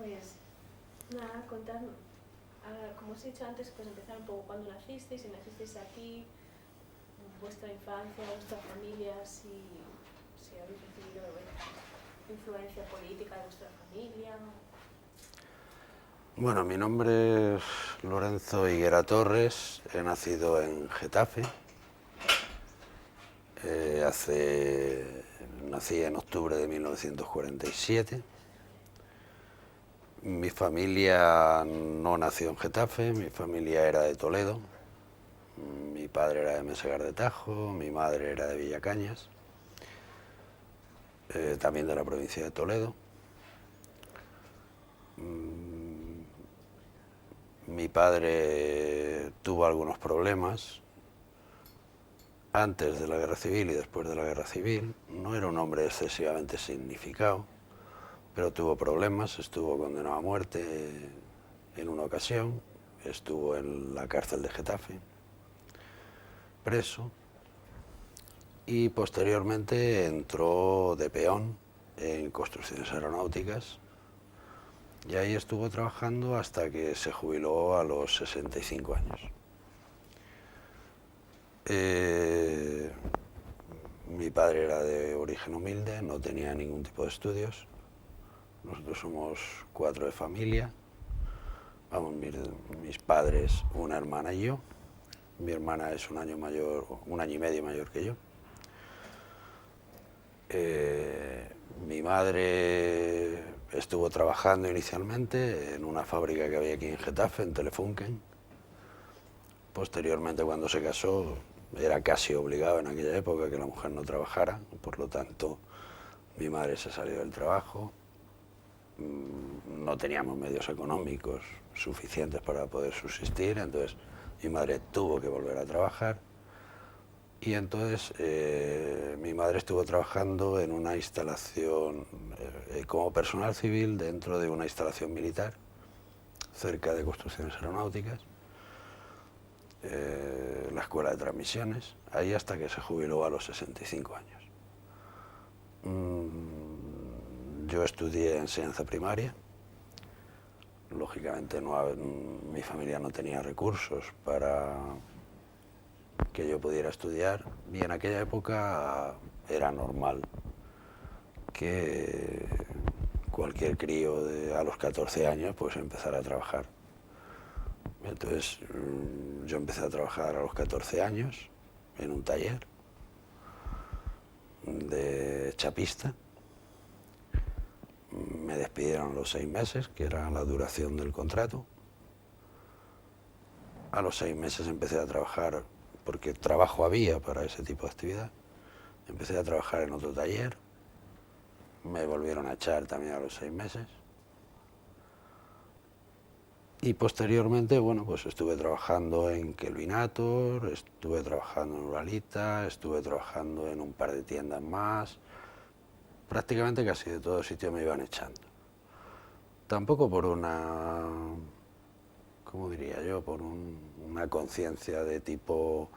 Pues nada, contarnos. Como os he dicho antes, pues empezar un poco cuando nacisteis, si nacisteis aquí, vuestra infancia, vuestra familia, si habéis recibido influencia política de vuestra familia. Bueno, mi nombre es Lorenzo Higuera Torres, he nacido en Getafe. Nací en octubre de 1947. Mi familia no nació en Getafe, mi familia era de Toledo. Mi padre era de Mesegar de Tajo, mi madre era de Villacañas, también de la provincia de Toledo. Mi padre tuvo algunos problemas antes de la guerra civil y después de la guerra civil. No era un hombre excesivamente significado, pero tuvo problemas, estuvo condenado a muerte en una ocasión, estuvo en la cárcel de Getafe, preso, y posteriormente entró de peón en construcciones aeronáuticas y ahí estuvo trabajando hasta que se jubiló a los 65 años. Mi padre era de origen humilde, no tenía ningún tipo de estudios. Nosotros somos 4 de familia. Vamos, mis padres, una hermana y yo. Mi hermana es un año y medio mayor que yo. Mi madre estuvo trabajando inicialmente en una fábrica que había aquí en Getafe, en Telefunken. Posteriormente, cuando se casó, era casi obligado en aquella época que la mujer no trabajara, por lo tanto, mi madre se salió del trabajo. No teníamos medios económicos suficientes para poder subsistir, entonces mi madre tuvo que volver a trabajar. Y entonces mi madre estuvo trabajando en una instalación como personal civil dentro de una instalación militar cerca de construcciones aeronáuticas, la escuela de transmisiones, ahí hasta que se jubiló a los 65 años. Yo estudié enseñanza primaria. Lógicamente mi familia no tenía recursos para que yo pudiera estudiar y en aquella época era normal que cualquier crío a los 14 años pues empezara a trabajar. Entonces yo empecé a trabajar a los 14 años en un taller de chapista. Me despidieron a los 6 meses, que era la duración del contrato. A los 6 meses empecé a trabajar, porque trabajo había para ese tipo de actividad. Empecé a trabajar en otro taller. Me volvieron a echar también a los 6 meses. Y posteriormente, bueno, pues estuve trabajando en Kelvinator, estuve trabajando en Uralita, estuve trabajando en un par de tiendas más. Prácticamente casi de todo sitio me iban echando. Tampoco por una, ¿cómo diría yo? Por una conciencia de tipo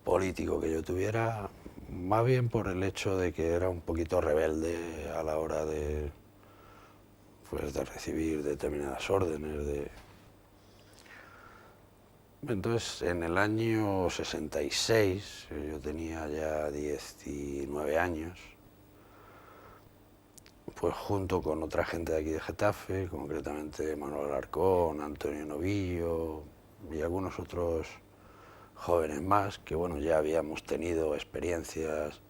político que yo tuviera, más bien por el hecho de que era un poquito rebelde a la hora de, pues, de recibir determinadas órdenes. Entonces, en el año 66, yo tenía ya 19 años, pues junto con otra gente de aquí de Getafe, concretamente Manuel Alarcón, Antonio Novillo y algunos otros jóvenes más, que bueno, ya habíamos tenido experiencias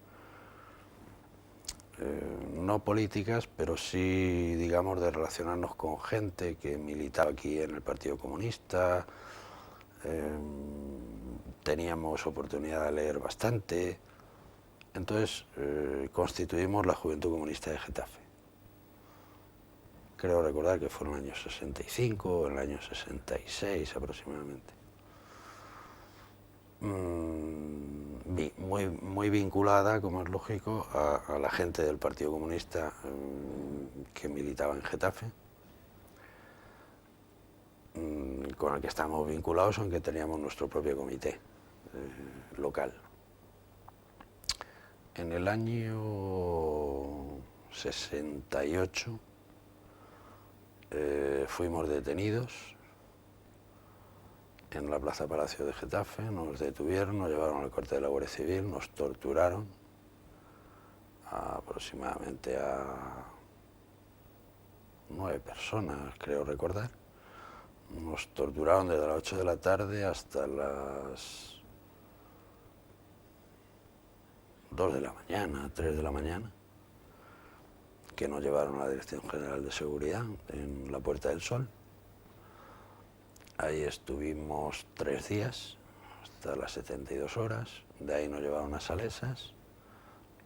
no políticas, pero sí, digamos, de relacionarnos con gente que militaba aquí en el Partido Comunista. Teníamos oportunidad de leer bastante. Entonces constituimos la Juventud Comunista de Getafe. Creo recordar que fue en el año 65 o en el año 66 aproximadamente. Muy vinculada, como es lógico, a la gente del Partido Comunista que militaba en Getafe, con el que estábamos vinculados, aunque teníamos nuestro propio comité local. En el año 68 fuimos detenidos en la Plaza Palacio de Getafe, nos detuvieron, nos llevaron al cuartel de la Guardia Civil, nos torturaron aproximadamente a 9 personas, creo recordar. Nos torturaron desde las 8 de la tarde hasta las 2 de la mañana, 3 de la mañana, que nos llevaron a la Dirección General de Seguridad en la Puerta del Sol. Ahí estuvimos 3 días, hasta las 72 horas, de ahí nos llevaron a Salesas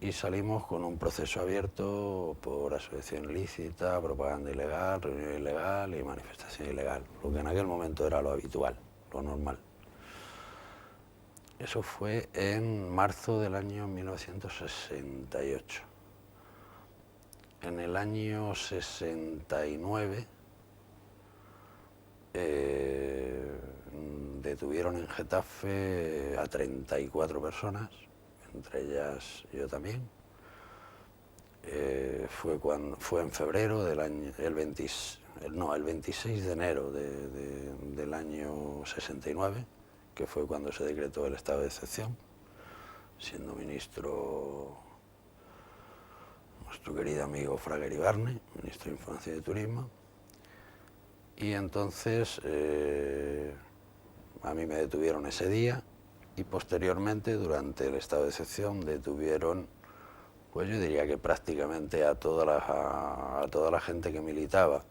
y salimos con un proceso abierto por asociación ilícita, propaganda ilegal, reunión ilegal y manifestación ilegal, lo que en aquel momento era lo habitual, lo normal. Eso fue en marzo del año 1968. En el año 69 detuvieron en Getafe a 34 personas, entre ellas yo también. Fue en febrero del año, el 26 de enero del año 69, que fue cuando se decretó el estado de excepción, siendo ministro nuestro querido amigo Fraga Iribarne, ministro de Infancia y de Turismo. Y entonces a mí me detuvieron ese día y posteriormente, durante el estado de excepción, detuvieron, pues yo diría que prácticamente a toda la gente que militaba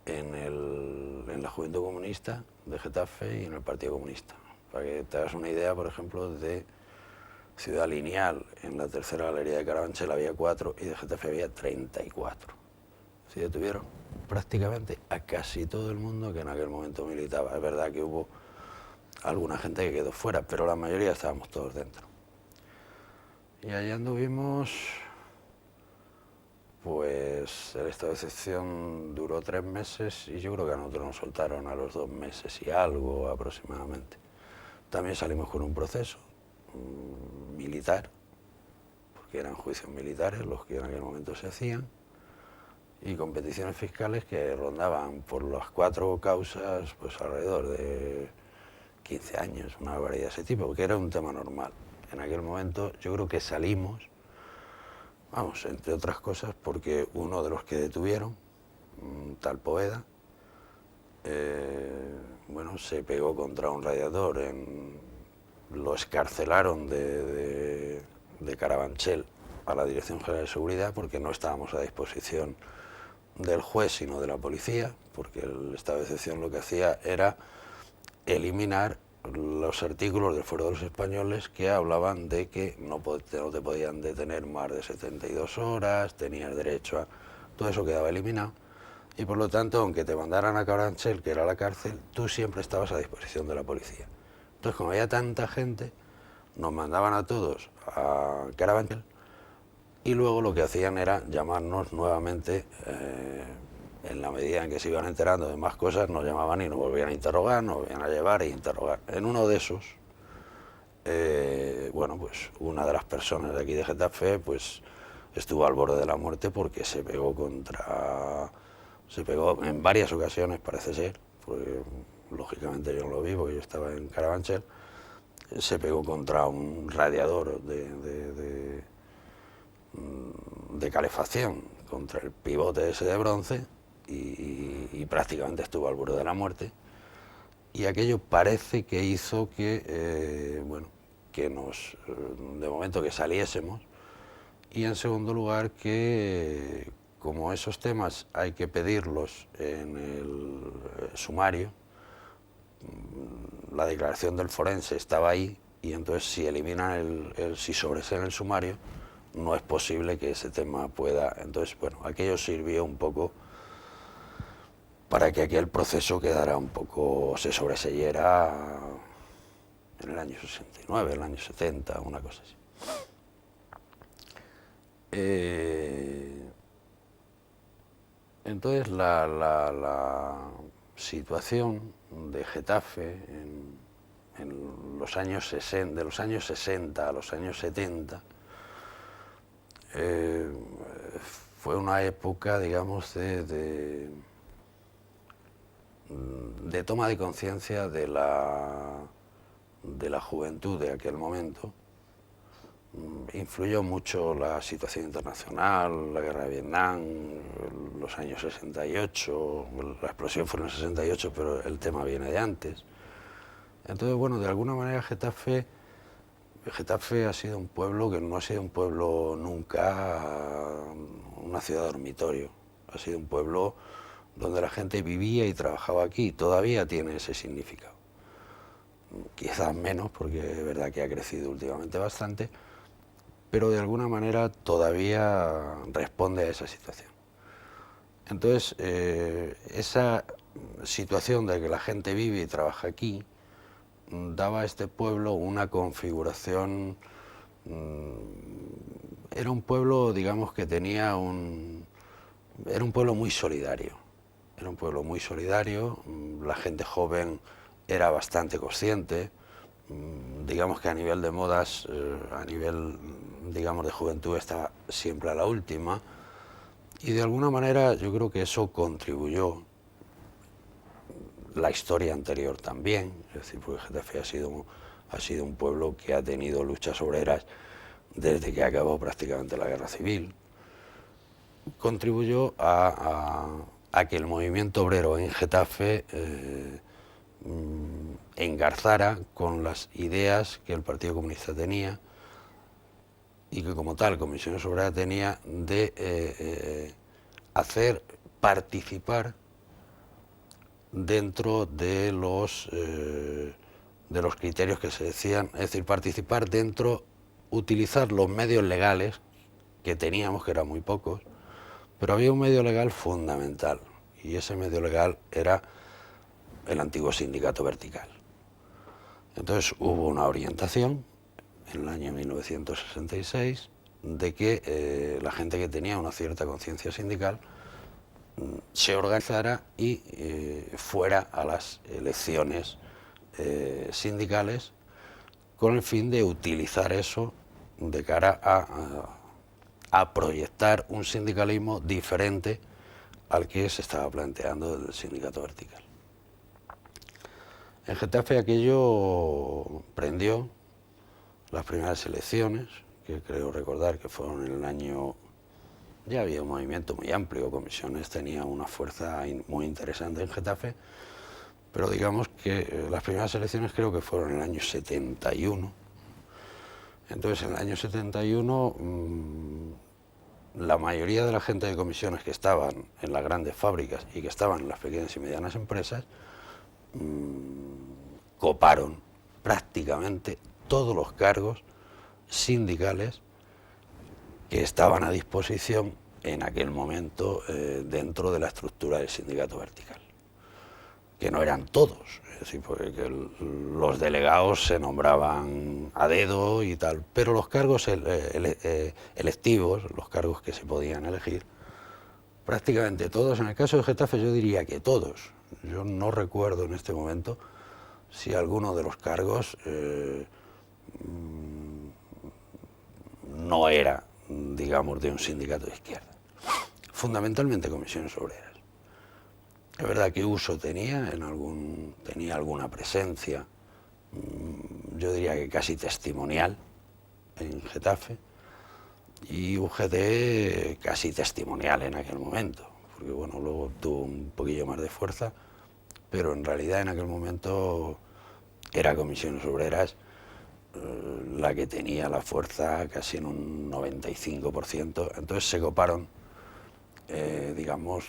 en la Juventud Comunista de Getafe y en el Partido Comunista. Para que te hagas una idea, por ejemplo, de Ciudad Lineal, en la tercera galería de Carabanchel había 4 y de Getafe había 34. Se detuvieron prácticamente a casi todo el mundo que en aquel momento militaba. Es verdad que hubo alguna gente que quedó fuera, pero la mayoría estábamos todos dentro. Y allá anduvimos, pues el estado de excepción duró 3 meses y yo creo que a nosotros nos soltaron a los 2 meses y algo aproximadamente. También salimos con un proceso militar, porque eran juicios militares los que en aquel momento se hacían, y competiciones fiscales que rondaban por las 4 causas pues alrededor de 15 años, una barbaridad de ese tipo, porque era un tema normal. En aquel momento yo creo que salimos, vamos, entre otras cosas, porque uno de los que detuvieron, un tal Poveda, bueno, se pegó contra un radiador, lo escarcelaron de Carabanchel a la Dirección General de Seguridad porque no estábamos a disposición del juez sino de la policía, porque el estado de excepción lo que hacía era eliminar los artículos del Fuero de los Españoles que hablaban de que no te podían detener más de 72 horas, tenías derecho a... Todo eso quedaba eliminado y por lo tanto, aunque te mandaran a Carabanchel, que era la cárcel, tú siempre estabas a disposición de la policía. Entonces, como había tanta gente, nos mandaban a todos a Carabanchel y luego lo que hacían era llamarnos nuevamente, en la medida en que se iban enterando de más cosas, nos llamaban y nos volvían a interrogar, nos volvían a llevar e interrogar. En uno de esos, bueno, pues una de las personas de aquí de Getafe pues estuvo al borde de la muerte porque se pegó en varias ocasiones, parece ser, porque lógicamente yo no lo vi porque yo estaba en Carabanchel, se pegó contra un radiador de calefacción, contra el pivote ese de bronce y prácticamente estuvo al borde de la muerte. Y aquello parece que hizo que, bueno, que de momento que saliésemos, y en segundo lugar que como esos temas hay que pedirlos en el sumario, la declaración del forense estaba ahí y entonces si eliminan si sobreseen el sumario no es posible que ese tema pueda... Entonces, bueno, aquello sirvió un poco para que aquel proceso quedara un poco, se sobreseyera en el año 69, el año 70, una cosa así. Entonces la situación de Getafe en los años 60, de los años 60 a los años 70, fue una época, digamos, de de toma de conciencia de la juventud de aquel momento. Influyó mucho la situación internacional, la guerra de Vietnam, los años 68, la explosión fue en el 68, pero el tema viene de antes. Entonces, bueno, de alguna manera Getafe ha sido un pueblo que no ha sido un pueblo nunca una ciudad dormitorio, ha sido un pueblo donde la gente vivía y trabajaba aquí, todavía tiene ese significado. Quizás menos, porque es verdad que ha crecido últimamente bastante, pero de alguna manera todavía responde a esa situación. Entonces, esa situación de que la gente vive y trabaja aquí daba a este pueblo una configuración. Era un pueblo, digamos, que tenía era un pueblo muy solidario. Era un pueblo muy solidario, la gente joven era bastante consciente, digamos que a nivel de modas, a nivel, digamos, de juventud estaba siempre a la última, y de alguna manera yo creo que eso contribuyó. La historia anterior también, es decir, porque Getafe ha sido un pueblo que ha tenido luchas obreras desde que acabó prácticamente la guerra civil, contribuyó a que el movimiento obrero en Getafe engarzara con las ideas que el Partido Comunista tenía y que como tal Comisiones Obreras tenía de hacer participar dentro de los criterios que se decían, es decir, participar dentro, utilizar los medios legales que teníamos, que eran muy pocos, pero había un medio legal fundamental, y ese medio legal era el antiguo sindicato vertical. Entonces hubo una orientación en el año 1966 de que la gente que tenía una cierta conciencia sindical se organizara y fuera a las elecciones sindicales con el fin de utilizar eso de cara a proyectar un sindicalismo diferente al que se estaba planteando desde el sindicato vertical. En Getafe aquello prendió. Las primeras elecciones, que creo recordar que fueron en el año. Ya había un movimiento muy amplio, Comisiones tenía una fuerza muy interesante en Getafe, pero digamos que las primeras elecciones creo que fueron en el año 71. Entonces, en el año 71, la mayoría de la gente de Comisiones que estaban en las grandes fábricas y que estaban en las pequeñas y medianas empresas, coparon prácticamente todos los cargos sindicales que estaban a disposición en aquel momento dentro de la estructura del sindicato vertical, que no eran todos, es decir, porque los delegados se nombraban a dedo y tal, pero los cargos electivos, los cargos que se podían elegir, prácticamente todos. En el caso de Getafe yo diría que todos. Yo no recuerdo en este momento si alguno de los cargos no era, digamos, de un sindicato de izquierda. Fundamentalmente Comisiones Obreras. Es verdad que Uso tenía alguna presencia, yo diría que casi testimonial en Getafe, y UGT casi testimonial en aquel momento, porque bueno, luego tuvo un poquillo más de fuerza, pero en realidad en aquel momento era Comisiones Obreras la que tenía la fuerza casi en un 95%. Entonces se coparon, digamos,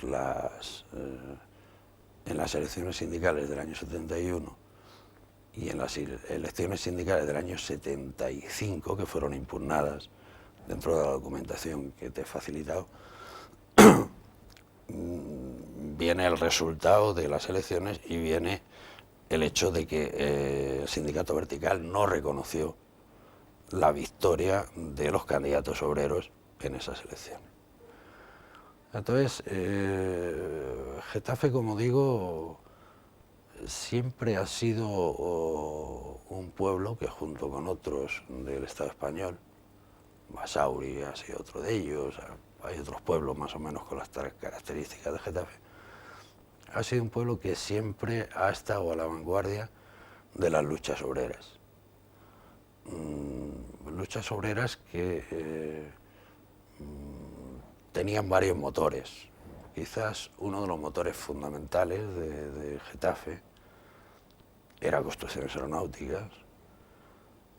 en las elecciones sindicales del año 71 y en las elecciones sindicales del año 75, que fueron impugnadas dentro de la documentación que te he facilitado, viene el resultado de las elecciones y viene el hecho de que el sindicato vertical no reconoció la victoria de los candidatos obreros en esas elecciones. Entonces, Getafe, como digo, siempre ha sido un pueblo que junto con otros del Estado español, Basauri ha sido otro de ellos, hay otros pueblos más o menos con las características de Getafe, ha sido un pueblo que siempre ha estado a la vanguardia de las luchas obreras. Luchas obreras que tenían varios motores. Quizás uno de los motores fundamentales de Getafe era Construcciones Aeronáuticas.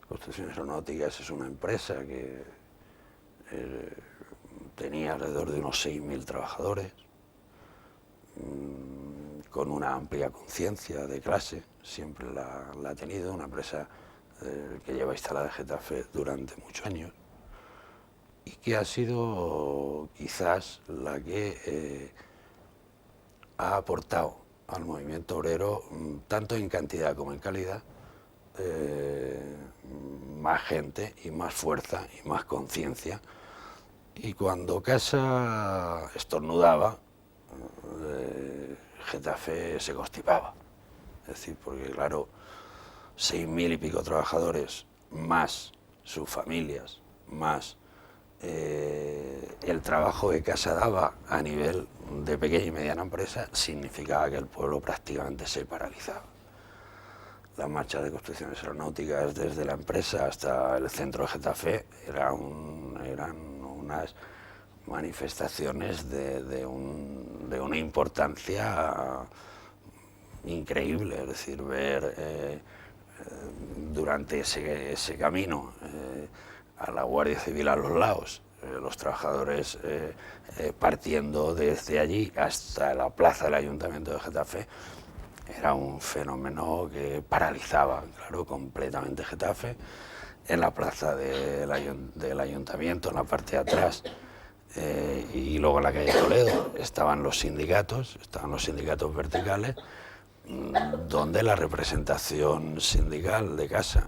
Construcciones Aeronáuticas es una empresa que tenía alrededor de unos 6.000 trabajadores, con una amplia conciencia de clase, siempre la ha tenido, una empresa que lleva instalada en Getafe durante muchos años y que ha sido quizás la que ha aportado al movimiento obrero, tanto en cantidad como en calidad, más gente y más fuerza y más conciencia. Y cuando Casa estornudaba, Getafe se constipaba. Es decir, porque claro, 6.000 y pico trabajadores, más sus familias, más el trabajo que Casa daba a nivel de pequeña y mediana empresa, significaba que el pueblo prácticamente se paralizaba. Las marchas de Construcciones Aeronáuticas desde la empresa hasta el centro de Getafe eran unas manifestaciones de una importancia increíble. Es decir, ver durante ese camino a la Guardia Civil a los lados, los trabajadores partiendo desde allí hasta la plaza del Ayuntamiento de Getafe, era un fenómeno que paralizaba, claro, completamente Getafe. En la plaza del Ayuntamiento, en la parte de atrás, y luego en la calle Toledo, estaban los sindicatos verticales, donde la representación sindical de Casa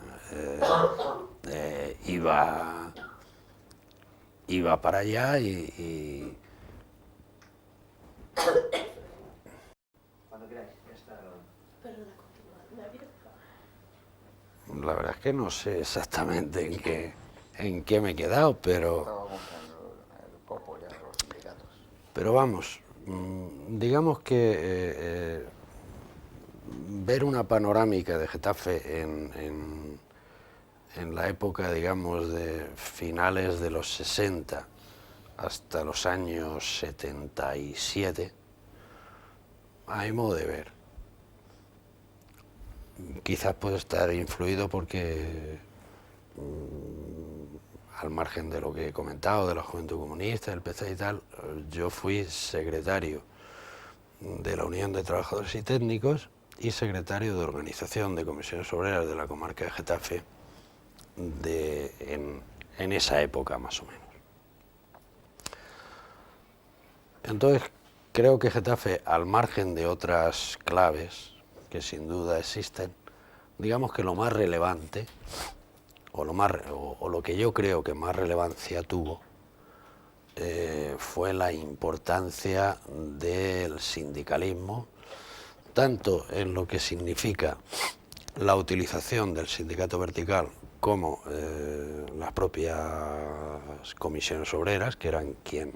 iba para allá y Cuando queráis, ya está grabando. Perdona, continúa. David, la verdad es que no sé exactamente en qué me he quedado, pero Estaba buscando el copo ya, los sindicatos. Pero vamos, digamos que ver una panorámica de Getafe en la época, digamos, de finales de los 60 hasta los años 77, a mi modo de ver, quizás puede estar influido porque, al margen de lo que he comentado, de la Juventud Comunista, del PC y tal, yo fui secretario de la Unión de Trabajadores y Técnicos y secretario de Organización de Comisiones Obreras de la comarca de Getafe en esa época más o menos. Entonces creo que Getafe, al margen de otras claves que sin duda existen, digamos que lo más relevante o lo que yo creo que más relevancia tuvo fue la importancia del sindicalismo, tanto en lo que significa la utilización del sindicato vertical como las propias comisiones obreras, que eran quien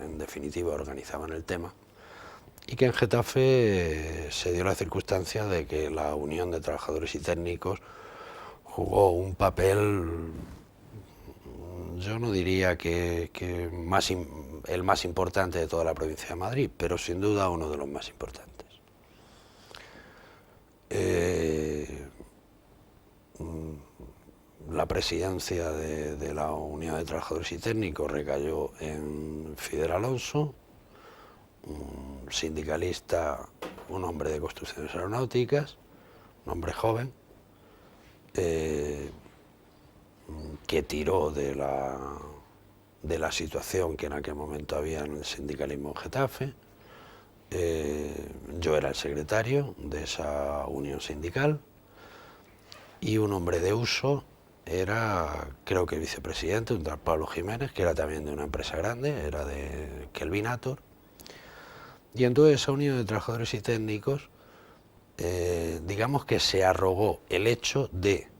en definitiva organizaban el tema, y que en Getafe se dio la circunstancia de que la Unión de Trabajadores y Técnicos jugó un papel, yo no diría que el más importante de toda la provincia de Madrid, pero sin duda uno de los más importantes. La presidencia de la Unión de Trabajadores y Técnicos recayó en Fidel Alonso, un sindicalista, un hombre de Construcciones Aeronáuticas, un hombre joven, que tiró de la situación que en aquel momento había en el sindicalismo en Getafe. Yo era el secretario de esa unión sindical y un hombre de uso era, creo que el vicepresidente, un tal Pablo Jiménez, que era también de una empresa grande, era de Kelvinator. Y entonces esa unión de trabajadores y técnicos, digamos que se arrogó el hecho de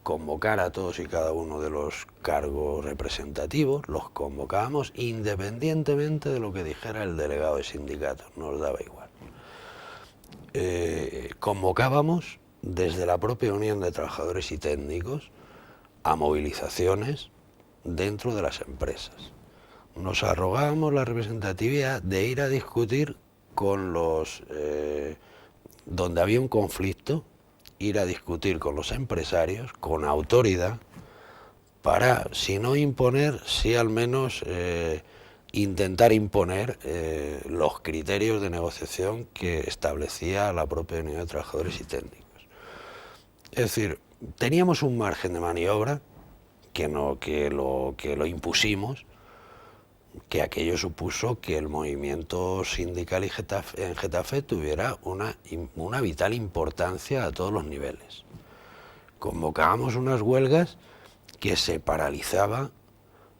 convocar a todos y cada uno de los cargos representativos, los convocábamos independientemente de lo que dijera el delegado de sindicatos, nos daba igual. Convocábamos desde la propia Unión de Trabajadores y Técnicos a movilizaciones dentro de las empresas. Nos arrogábamos la representatividad de ir a discutir con los... donde había un conflicto, ir a discutir con los empresarios, con autoridad, para, si no imponer, sí al menos intentar imponer los criterios de negociación que establecía la propia Unión de Trabajadores y Técnicos. Es decir, teníamos un margen de maniobra que lo impusimos, que aquello supuso que el movimiento sindical en Getafe tuviera una vital importancia a todos los niveles. Convocábamos unas huelgas que se paralizaba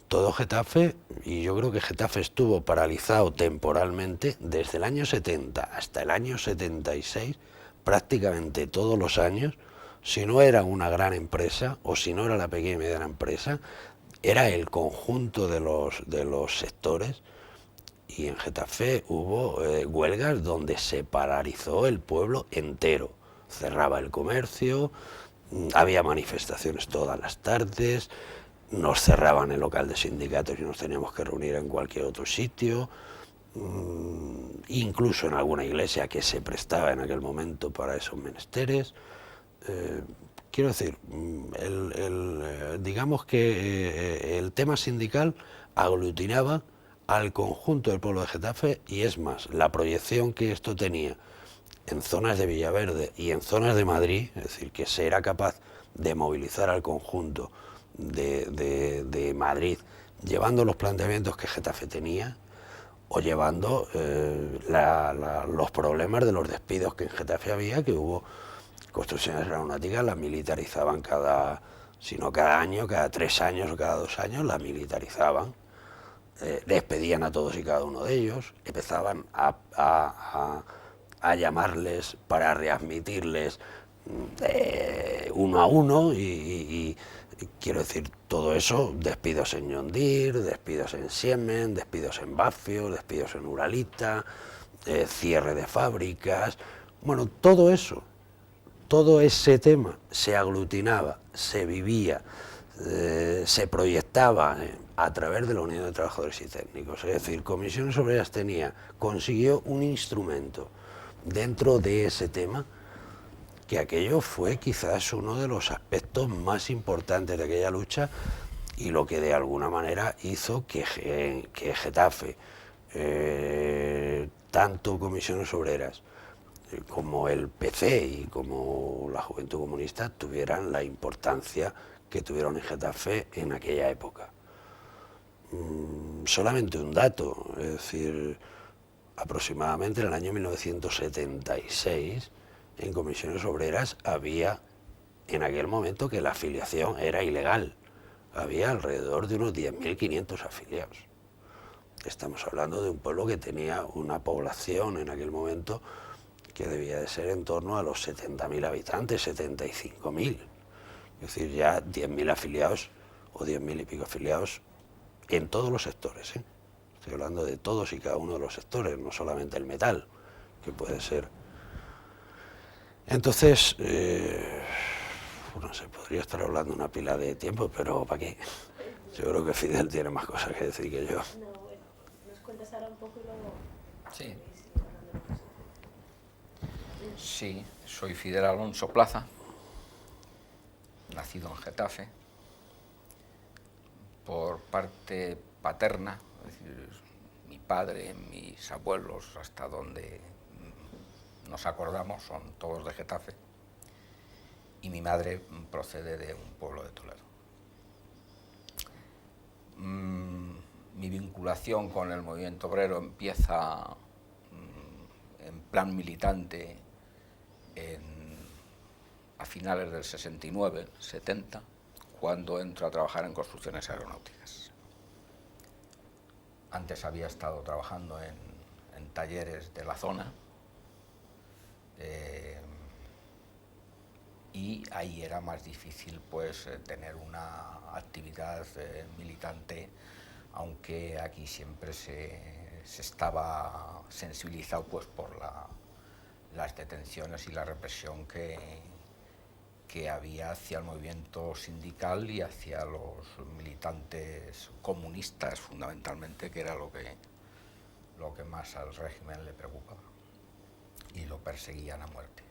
todo Getafe, y yo creo que Getafe estuvo paralizado temporalmente desde el año 70 hasta el año 76, prácticamente todos los años. Si no era una gran empresa o si no era la pequeña y mediana empresa, era el conjunto de los sectores, y en Getafe hubo huelgas donde se paralizó el pueblo entero, cerraba el comercio, había manifestaciones todas las tardes, nos cerraban el local de sindicatos y nos teníamos que reunir en cualquier otro sitio, incluso en alguna iglesia que se prestaba en aquel momento para esos menesteres. Quiero decir, digamos que el tema sindical aglutinaba al conjunto del pueblo de Getafe, y es más, la proyección que esto tenía en zonas de Villaverde y en zonas de Madrid, es decir, que se era capaz de movilizar al conjunto de Madrid, llevando los planteamientos que Getafe tenía, o llevando los problemas de los despidos que en Getafe había, que hubo construcciones aeronáuticas, las militarizaban si no cada año, cada 3 años o cada 2 años, las militarizaban, despedían a todos y cada uno de ellos, empezaban a llamarles para readmitirles uno a uno, y quiero decir, todo eso, despidos en John Deere, despidos en Siemens, despidos en Bafio, despidos en Uralita, cierre de fábricas, bueno, todo eso. Todo ese tema se aglutinaba, se vivía, se proyectaba a través de la Unión de Trabajadores y Técnicos. Es decir, Comisiones Obreras consiguió un instrumento dentro de ese tema, que aquello fue quizás uno de los aspectos más importantes de aquella lucha, y lo que de alguna manera hizo que Getafe, tanto Comisiones Obreras como el PC y como la Juventud Comunista tuvieran la importancia que tuvieron en Getafe en aquella época. Solamente un dato, es decir, aproximadamente en el año 1976, en Comisiones Obreras había, en aquel momento, que la afiliación era ilegal, había alrededor de unos 10.500 afiliados. Estamos hablando de un pueblo que tenía una población en aquel momento que debía de ser en torno a los 70.000 habitantes, 75.000. Es decir, ya 10.000 afiliados o 10.000 y pico afiliados en todos los sectores, ¿eh? Estoy hablando de todos y cada uno de los sectores, no solamente el metal, que puede ser. Entonces, no sé, podría estar hablando una pila de tiempo, pero ¿para qué? Yo creo que Fidel tiene más cosas que decir que yo. No, bueno, nos cuentas ahora un poco y luego... Sí. Sí, soy Fidel Alonso Plaza, nacido en Getafe, por parte paterna, es decir, mi padre, mis abuelos, hasta donde nos acordamos, son todos de Getafe, y mi madre procede de un pueblo de Toledo. Mi vinculación con el movimiento obrero empieza en plan militante a finales del 69, 70, cuando entro a trabajar en construcciones aeronáuticas. Antes había estado trabajando en talleres de la zona, y ahí era más difícil pues tener una actividad militante, aunque aquí siempre se estaba sensibilizado pues por las detenciones y la represión que había hacia el movimiento sindical y hacia los militantes comunistas fundamentalmente, que era lo que más al régimen le preocupaba, y lo perseguían a muerte.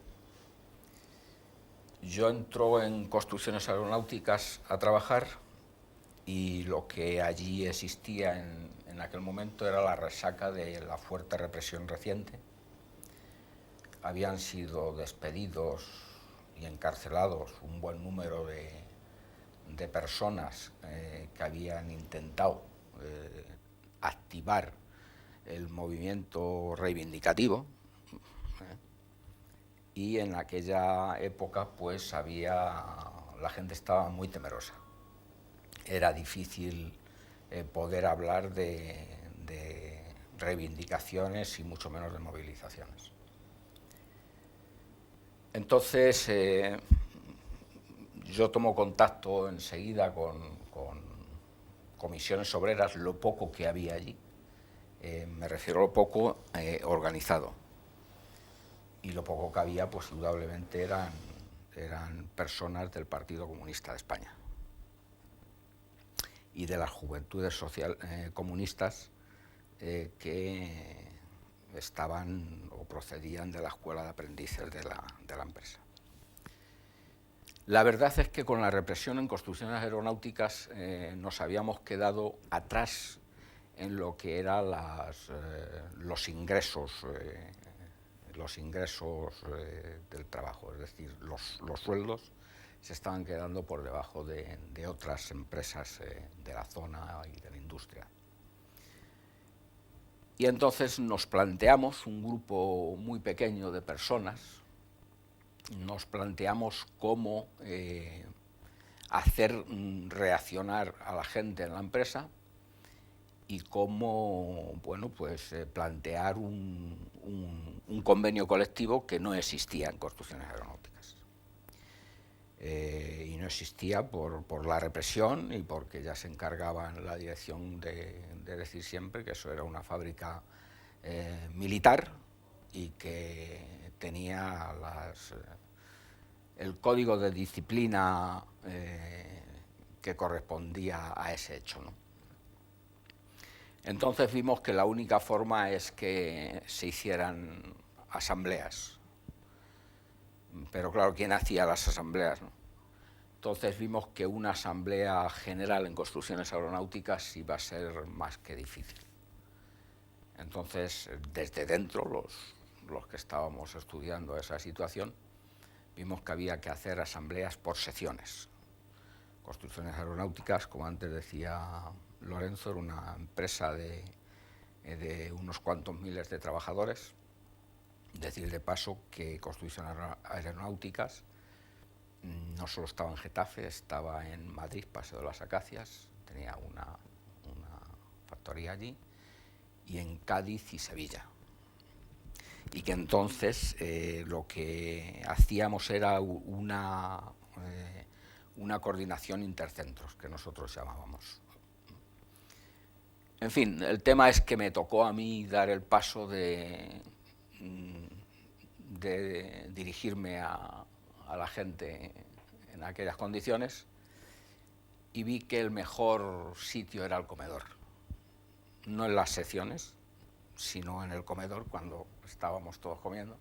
Yo entro en Construcciones Aeronáuticas a trabajar, y lo que allí existía en aquel momento era la resaca de la fuerte represión reciente. Habían sido despedidos y encarcelados un buen número de personas que habían intentado activar el movimiento reivindicativo, y en aquella época pues la gente estaba muy temerosa. Era difícil poder hablar de reivindicaciones y mucho menos de movilizaciones. Entonces yo tomo contacto enseguida con comisiones obreras, lo poco que había allí, me refiero a lo poco organizado, y lo poco que había pues indudablemente eran personas del Partido Comunista de España y de las juventudes comunistas que estaban o procedían de la escuela de aprendices de la empresa. La verdad es que con la represión en Construcciones Aeronáuticas nos habíamos quedado atrás en lo que eran los ingresos del trabajo, es decir, los sueldos se estaban quedando por debajo de otras empresas de la zona y de la industria. Y entonces nos planteamos, un grupo muy pequeño de personas, nos planteamos cómo hacer reaccionar a la gente en la empresa y cómo, bueno, pues plantear un convenio colectivo que no existía en Construcciones Aeronáuticas. Y no existía por la represión y porque ya se encargaba en la dirección de decir siempre que eso era una fábrica militar y que tenía el código de disciplina que correspondía a ese hecho, ¿no? Entonces vimos que la única forma es que se hicieran asambleas. Pero claro, ¿quién hacía las asambleas, no? Entonces vimos que una asamblea general en Construcciones Aeronáuticas iba a ser más que difícil. Entonces, desde dentro, los que estábamos estudiando esa situación, vimos que había que hacer asambleas por secciones. Construcciones Aeronáuticas, como antes decía Lorenzo, era una empresa de unos cuantos miles de trabajadores. Decir de paso que Construcciones Aeronáuticas no solo estaba en Getafe, estaba en Madrid, Paseo de las Acacias, tenía una factoría allí, y en Cádiz y Sevilla. Y que entonces lo que hacíamos era una coordinación intercentros, que nosotros llamábamos. En fin, el tema es que me tocó a mí dar el paso de dirigirme a la gente en aquellas condiciones, y vi que el mejor sitio era el comedor. No en las secciones, sino en el comedor, cuando estábamos todos comiendo,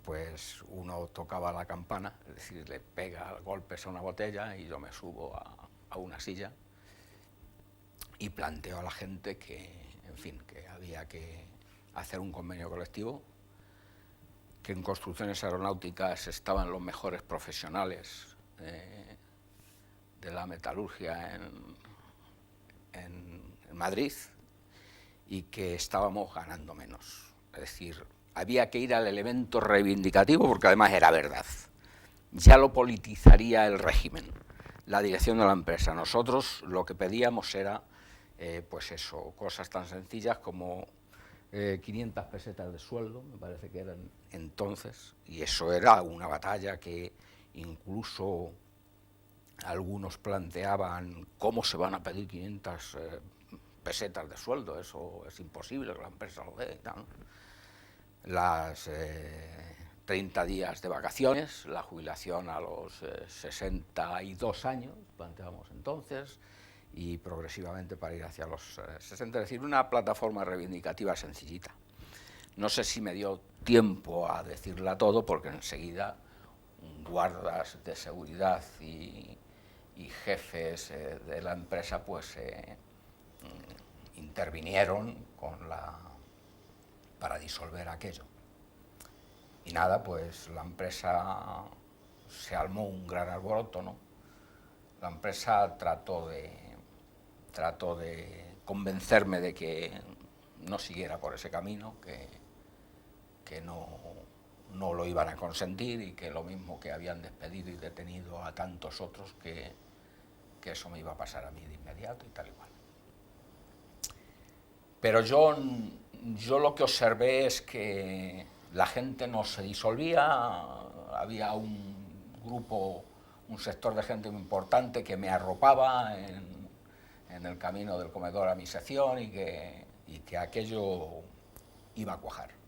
pues uno tocaba la campana, es decir, le pega golpes a una botella y yo me subo a una silla y planteo a la gente que, en fin, que había que hacer un convenio colectivo, que en Construcciones Aeronáuticas estaban los mejores profesionales de la metalurgia en Madrid, y que estábamos ganando menos. Es decir, había que ir al elemento reivindicativo, porque además era verdad. Ya lo politizaría el régimen, la dirección de la empresa. Nosotros lo que pedíamos era, pues eso, cosas tan sencillas como 500 pesetas de sueldo, me parece que eran entonces, y eso era una batalla que incluso algunos planteaban cómo se van a pedir 500 pesetas de sueldo, eso es imposible que la empresa lo dé y tal. Las 30 días de vacaciones, la jubilación a los 62 años, planteamos entonces, y progresivamente para ir hacia los 60, es decir, una plataforma reivindicativa sencillita. No sé si me dio tiempo a decirla todo, porque enseguida guardas de seguridad y jefes de la empresa pues intervinieron para disolver aquello. Y nada, pues la empresa se armó un gran alboroto, ¿no? La empresa trató de convencerme de que no siguiera por ese camino, que no lo iban a consentir, y que lo mismo que habían despedido y detenido a tantos otros, que eso me iba a pasar a mí de inmediato y tal y cual. Pero yo lo que observé es que la gente no se disolvía, había un grupo, un sector de gente muy importante que me arropaba en el camino del comedor a mi sección, y que aquello iba a cuajar.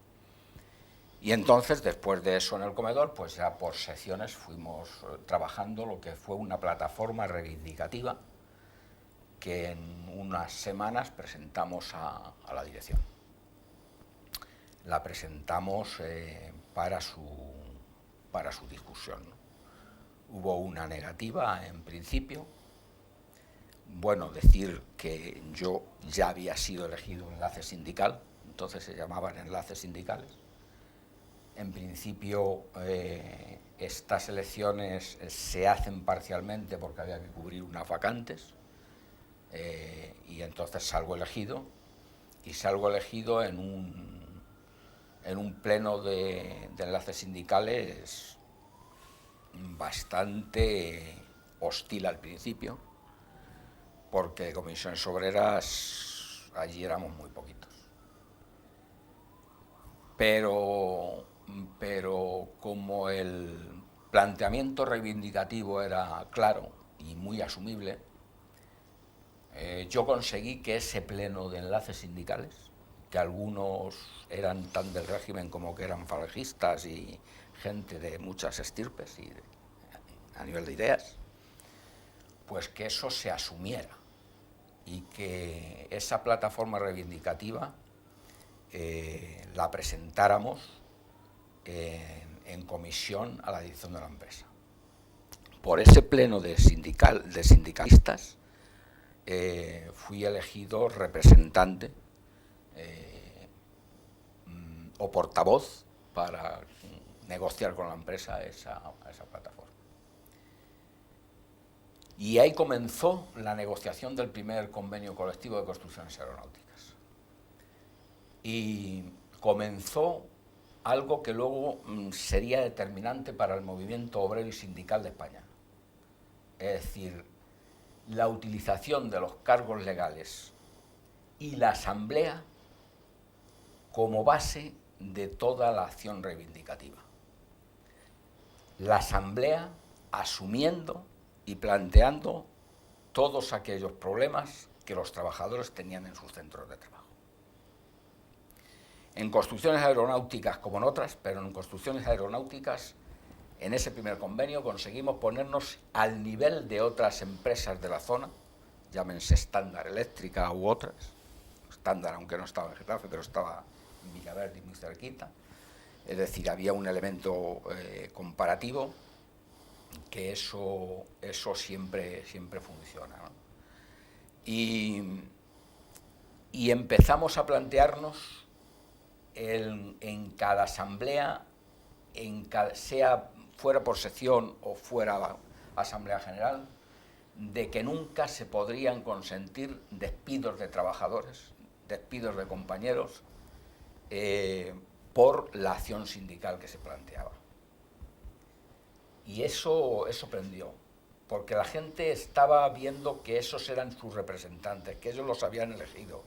Y entonces, después de eso en el comedor, pues ya por secciones fuimos trabajando lo que fue una plataforma reivindicativa que en unas semanas presentamos a la dirección. La presentamos para su discusión, ¿no? Hubo una negativa en principio. Bueno, decir que yo ya había sido elegido enlace sindical, entonces se llamaban enlaces sindicales. En principio, estas elecciones se hacen parcialmente porque había que cubrir unas vacantes, y entonces salgo elegido, y salgo elegido en un pleno de enlaces sindicales bastante hostil al principio, porque comisiones obreras allí éramos muy poquitos. Pero como el planteamiento reivindicativo era claro y muy asumible, yo conseguí que ese pleno de enlaces sindicales, que algunos eran tan del régimen como que eran falangistas y gente de muchas estirpes y a nivel de ideas, pues que eso se asumiera y que esa plataforma reivindicativa la presentáramos en comisión a la dirección de la empresa. Por ese pleno de sindicalistas fui elegido representante o portavoz para negociar con la empresa esa plataforma. Y ahí comenzó la negociación del primer convenio colectivo de construcciones aeronáuticas. Y comenzó algo que luego sería determinante para el movimiento obrero y sindical de España. Es decir, la utilización de los cargos legales y la asamblea como base de toda la acción reivindicativa. La asamblea asumiendo y planteando todos aquellos problemas que los trabajadores tenían en sus centros de trabajo. En construcciones aeronáuticas como en otras, pero en construcciones aeronáuticas, en ese primer convenio conseguimos ponernos al nivel de otras empresas de la zona, llámense Estándar Eléctrica u otras. Estándar, aunque no estaba en Getafe, pero estaba en Villaverde y muy cerquita. Es decir, había un elemento comparativo, que eso siempre funciona, ¿no? Y empezamos a plantearnos en cada asamblea, sea fuera por sección o fuera asamblea general, de que nunca se podrían consentir despidos de trabajadores, despidos de compañeros, por la acción sindical que se planteaba. Y eso prendió, porque la gente estaba viendo que esos eran sus representantes, que ellos los habían elegido,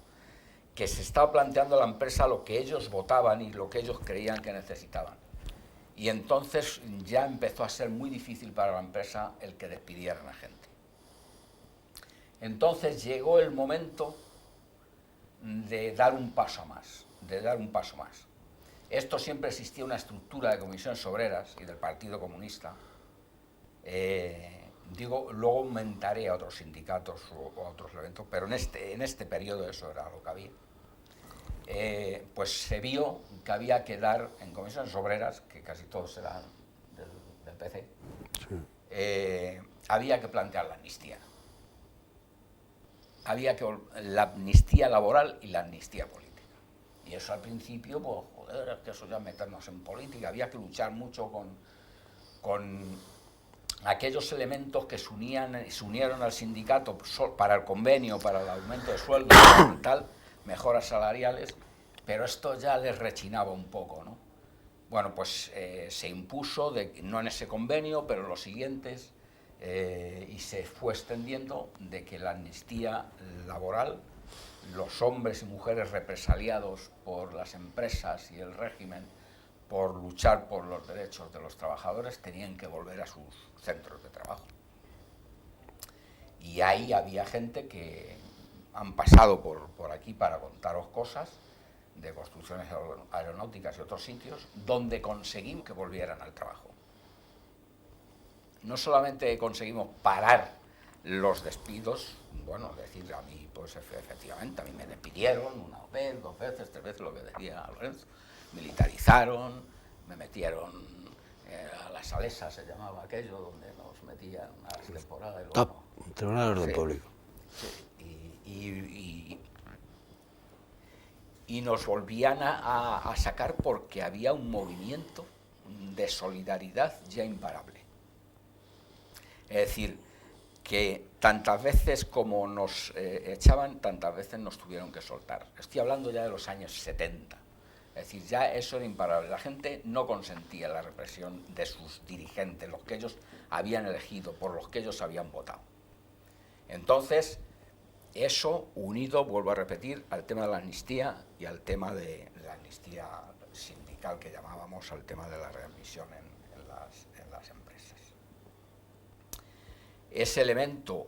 que se estaba planteando la empresa lo que ellos votaban y lo que ellos creían que necesitaban. Y entonces ya empezó a ser muy difícil para la empresa el que despidieran a gente. Entonces llegó el momento de dar un paso más, Esto siempre existía una estructura de comisiones obreras y del Partido Comunista. Luego aumentaré a otros sindicatos o a otros elementos, pero en este periodo eso era lo que había. Pues se vio que había que dar en comisiones obreras, que casi todos eran del PC, sí. Había que plantear la amnistía. La amnistía laboral y la amnistía política. Y eso al principio, pues, joder, es que eso ya meternos en política. Había que luchar mucho con aquellos elementos que se unieron al sindicato para el convenio, para el aumento de sueldos y tal, mejoras salariales, pero esto ya les rechinaba un poco, ¿no? Bueno, pues se impuso, no en ese convenio, pero en los siguientes, y se fue extendiendo de que la amnistía laboral, los hombres y mujeres represaliados por las empresas y el régimen por luchar por los derechos de los trabajadores, tenían que volver a sus centros de trabajo. Y ahí había gente que han pasado por aquí para contaros cosas de construcciones aeronáuticas y otros sitios donde conseguimos que volvieran al trabajo. No solamente conseguimos parar los despidos, bueno, decir a mí, pues efectivamente, a mí me despidieron una vez, 2 veces, 3 veces, lo que decía Lorenzo, militarizaron, me metieron a las Salesas, se llamaba aquello, donde nos metían unas temporadas. Tribunal de Orden Público. Sí, y nos volvían a sacar porque había un movimiento de solidaridad ya imparable. Es decir, que tantas veces como nos echaban, tantas veces nos tuvieron que soltar. Estoy hablando ya de los años 70. Es decir, ya eso era imparable. La gente no consentía la represión de sus dirigentes, los que ellos habían elegido, por los que ellos habían votado. Entonces, eso unido, vuelvo a repetir, al tema de la amnistía y al tema de la amnistía sindical que llamábamos, al tema de la readmisión en las empresas. Ese elemento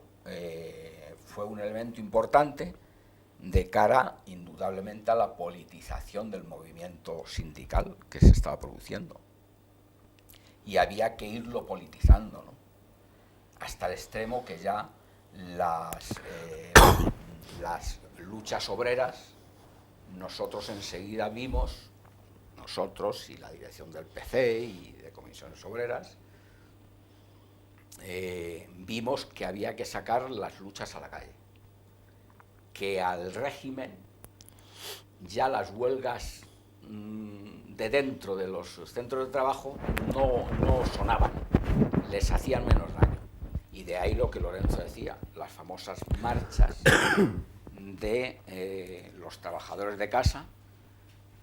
fue un elemento importante de cara, indudablemente, a la politización del movimiento sindical que se estaba produciendo. Y había que irlo politizando, ¿no? Hasta el extremo que ya las luchas obreras, nosotros enseguida vimos, nosotros y la dirección del PC y de comisiones obreras, vimos que había que sacar las luchas a la calle, que al régimen ya las huelgas de dentro de los centros de trabajo no sonaban, les hacían menos daño. Y de ahí lo que Lorenzo decía, las famosas marchas de los trabajadores de casa,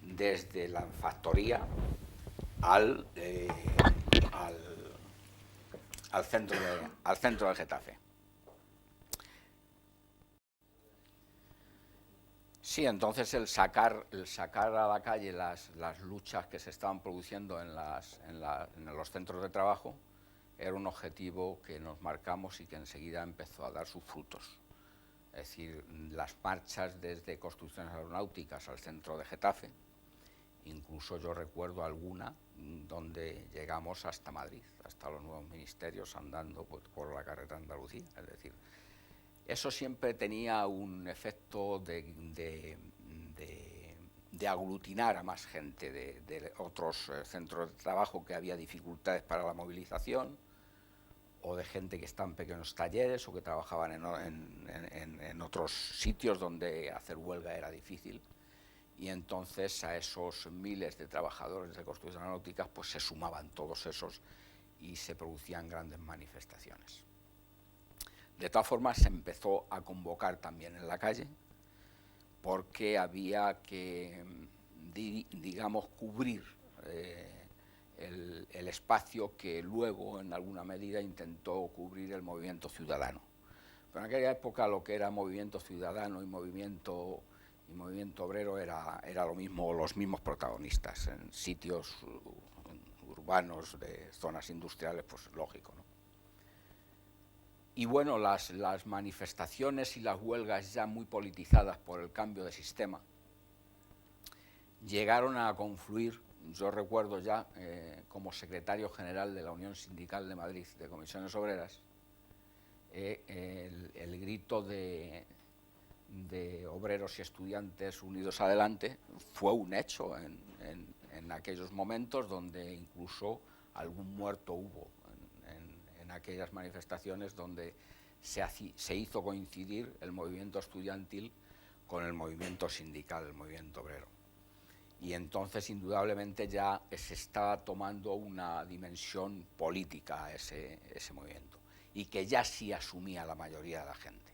desde la factoría al centro de Getafe. Sí, entonces el sacar a la calle las luchas que se estaban produciendo en los centros de trabajo era un objetivo que nos marcamos y que enseguida empezó a dar sus frutos. Es decir, las marchas desde construcciones aeronáuticas al centro de Getafe, incluso yo recuerdo alguna donde llegamos hasta Madrid, hasta los nuevos ministerios, andando por la carretera de Andalucía. Es decir, eso siempre tenía un efecto de aglutinar a más gente de otros centros de trabajo que había dificultades para la movilización, o de gente que está en pequeños talleres o que trabajaban en otros sitios donde hacer huelga era difícil. Y entonces a esos miles de trabajadores de construcciones aeronáuticas pues se sumaban todos esos y se producían grandes manifestaciones. De todas formas, se empezó a convocar también en la calle porque había que, digamos, cubrir el espacio que luego, en alguna medida, intentó cubrir el movimiento ciudadano. Pero en aquella época lo que era movimiento ciudadano y movimiento y movimiento obrero era lo mismo, los mismos protagonistas en sitios urbanos de zonas industriales, pues lógico, ¿no? Y bueno, las manifestaciones y las huelgas ya muy politizadas por el cambio de sistema llegaron a confluir. Yo recuerdo ya, como secretario general de la Unión Sindical de Madrid de Comisiones Obreras, el grito de obreros y estudiantes unidos adelante fue un hecho en aquellos momentos, donde incluso algún muerto hubo en aquellas manifestaciones, donde se hizo coincidir el movimiento estudiantil con el movimiento sindical, el movimiento obrero. Y entonces, indudablemente, ya se estaba tomando una dimensión política ese movimiento, y que ya sí asumía la mayoría de la gente.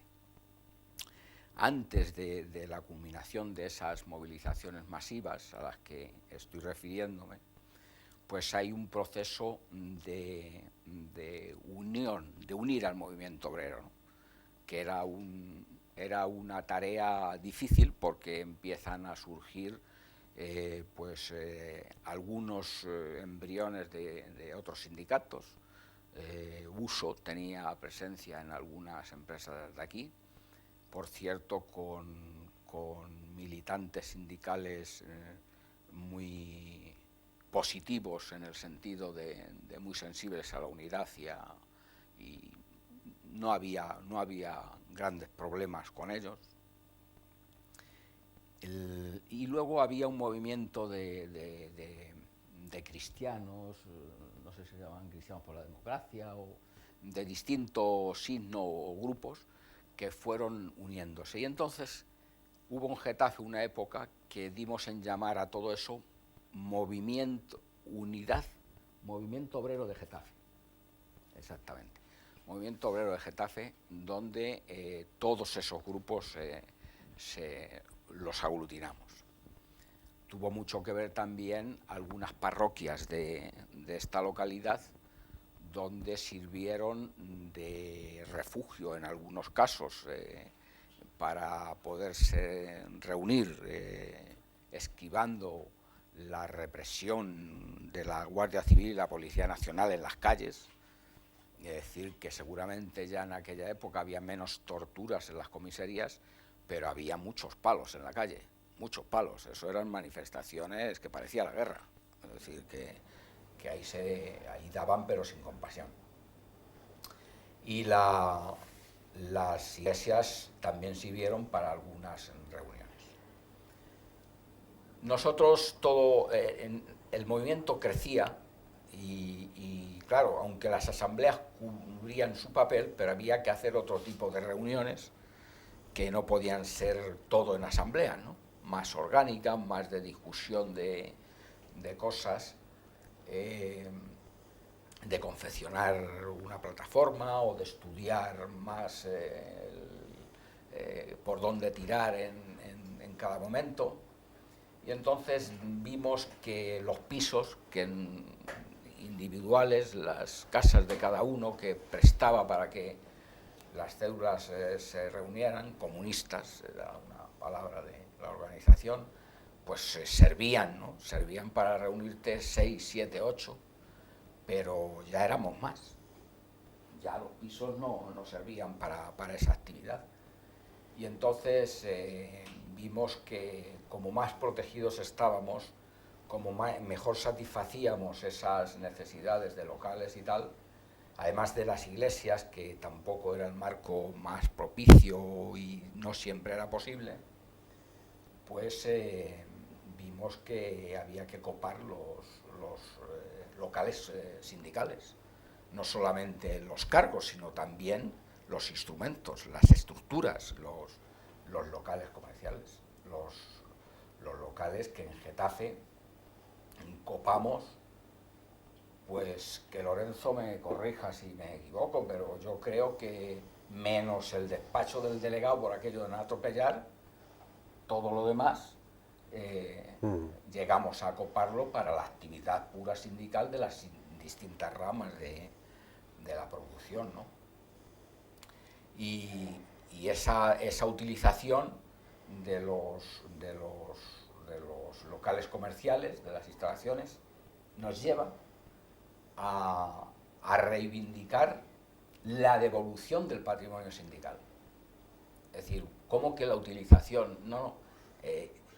Antes de la culminación de esas movilizaciones masivas a las que estoy refiriéndome, pues hay un proceso de unión, de unir al movimiento obrero, ¿no? Que era una tarea difícil, porque empiezan a surgir algunos embriones de otros sindicatos. USO tenía presencia en algunas empresas de aquí, por cierto, con militantes sindicales muy positivos, en el sentido de muy sensibles a la unidad, y no había grandes problemas con ellos. Y luego había un movimiento de cristianos, no sé si se llaman cristianos por la democracia, o de distintos signos o grupos, que fueron uniéndose. Y entonces hubo en Getafe una época que dimos en llamar a todo eso movimiento obrero de Getafe. Exactamente. Movimiento obrero de Getafe, donde todos esos grupos los aglutinamos. Tuvo mucho que ver también algunas parroquias de esta localidad, donde sirvieron de refugio en algunos casos, para poderse reunir, esquivando la represión de la Guardia Civil y la Policía Nacional en las calles. Es decir, que seguramente ya en aquella época había menos torturas en las comisarías, pero había muchos palos en la calle, muchos palos. Eso eran manifestaciones que parecía la guerra. Es decir, que ahí daban, pero sin compasión. Y las iglesias también sirvieron para algunas reuniones. Nosotros el movimiento crecía, y claro, aunque las asambleas cubrían su papel, pero había que hacer otro tipo de reuniones que no podían ser todo en asamblea, ¿no? Más orgánicas, más de discusión de cosas, de confeccionar una plataforma, o de estudiar más por dónde tirar en cada momento. Y entonces vimos que los pisos individuales, las casas de cada uno, que prestaba para que las células se reunieran, comunistas, era una palabra de la organización, pues servían, ¿no? Servían para reunirte 6, 7, 8, pero ya éramos más. Ya los pisos no servían para esa actividad. Y entonces vimos que como más protegidos estábamos, como mejor satisfacíamos esas necesidades de locales y tal, además de las iglesias, que tampoco era el marco más propicio y no siempre era posible, pues vimos que había que copar los locales sindicales, no solamente los cargos, sino también los instrumentos, las estructuras, los locales comerciales, los locales que en Getafe copamos. Pues que Lorenzo me corrija si me equivoco, pero yo creo que menos el despacho del delegado por aquello de no atropellar, todo lo demás llegamos a coparlo para la actividad pura sindical de las distintas ramas de la producción, ¿no? Y esa utilización de los locales comerciales, de las instalaciones, nos lleva a reivindicar la devolución del patrimonio sindical. Es decir, ¿cómo que la utilización? No,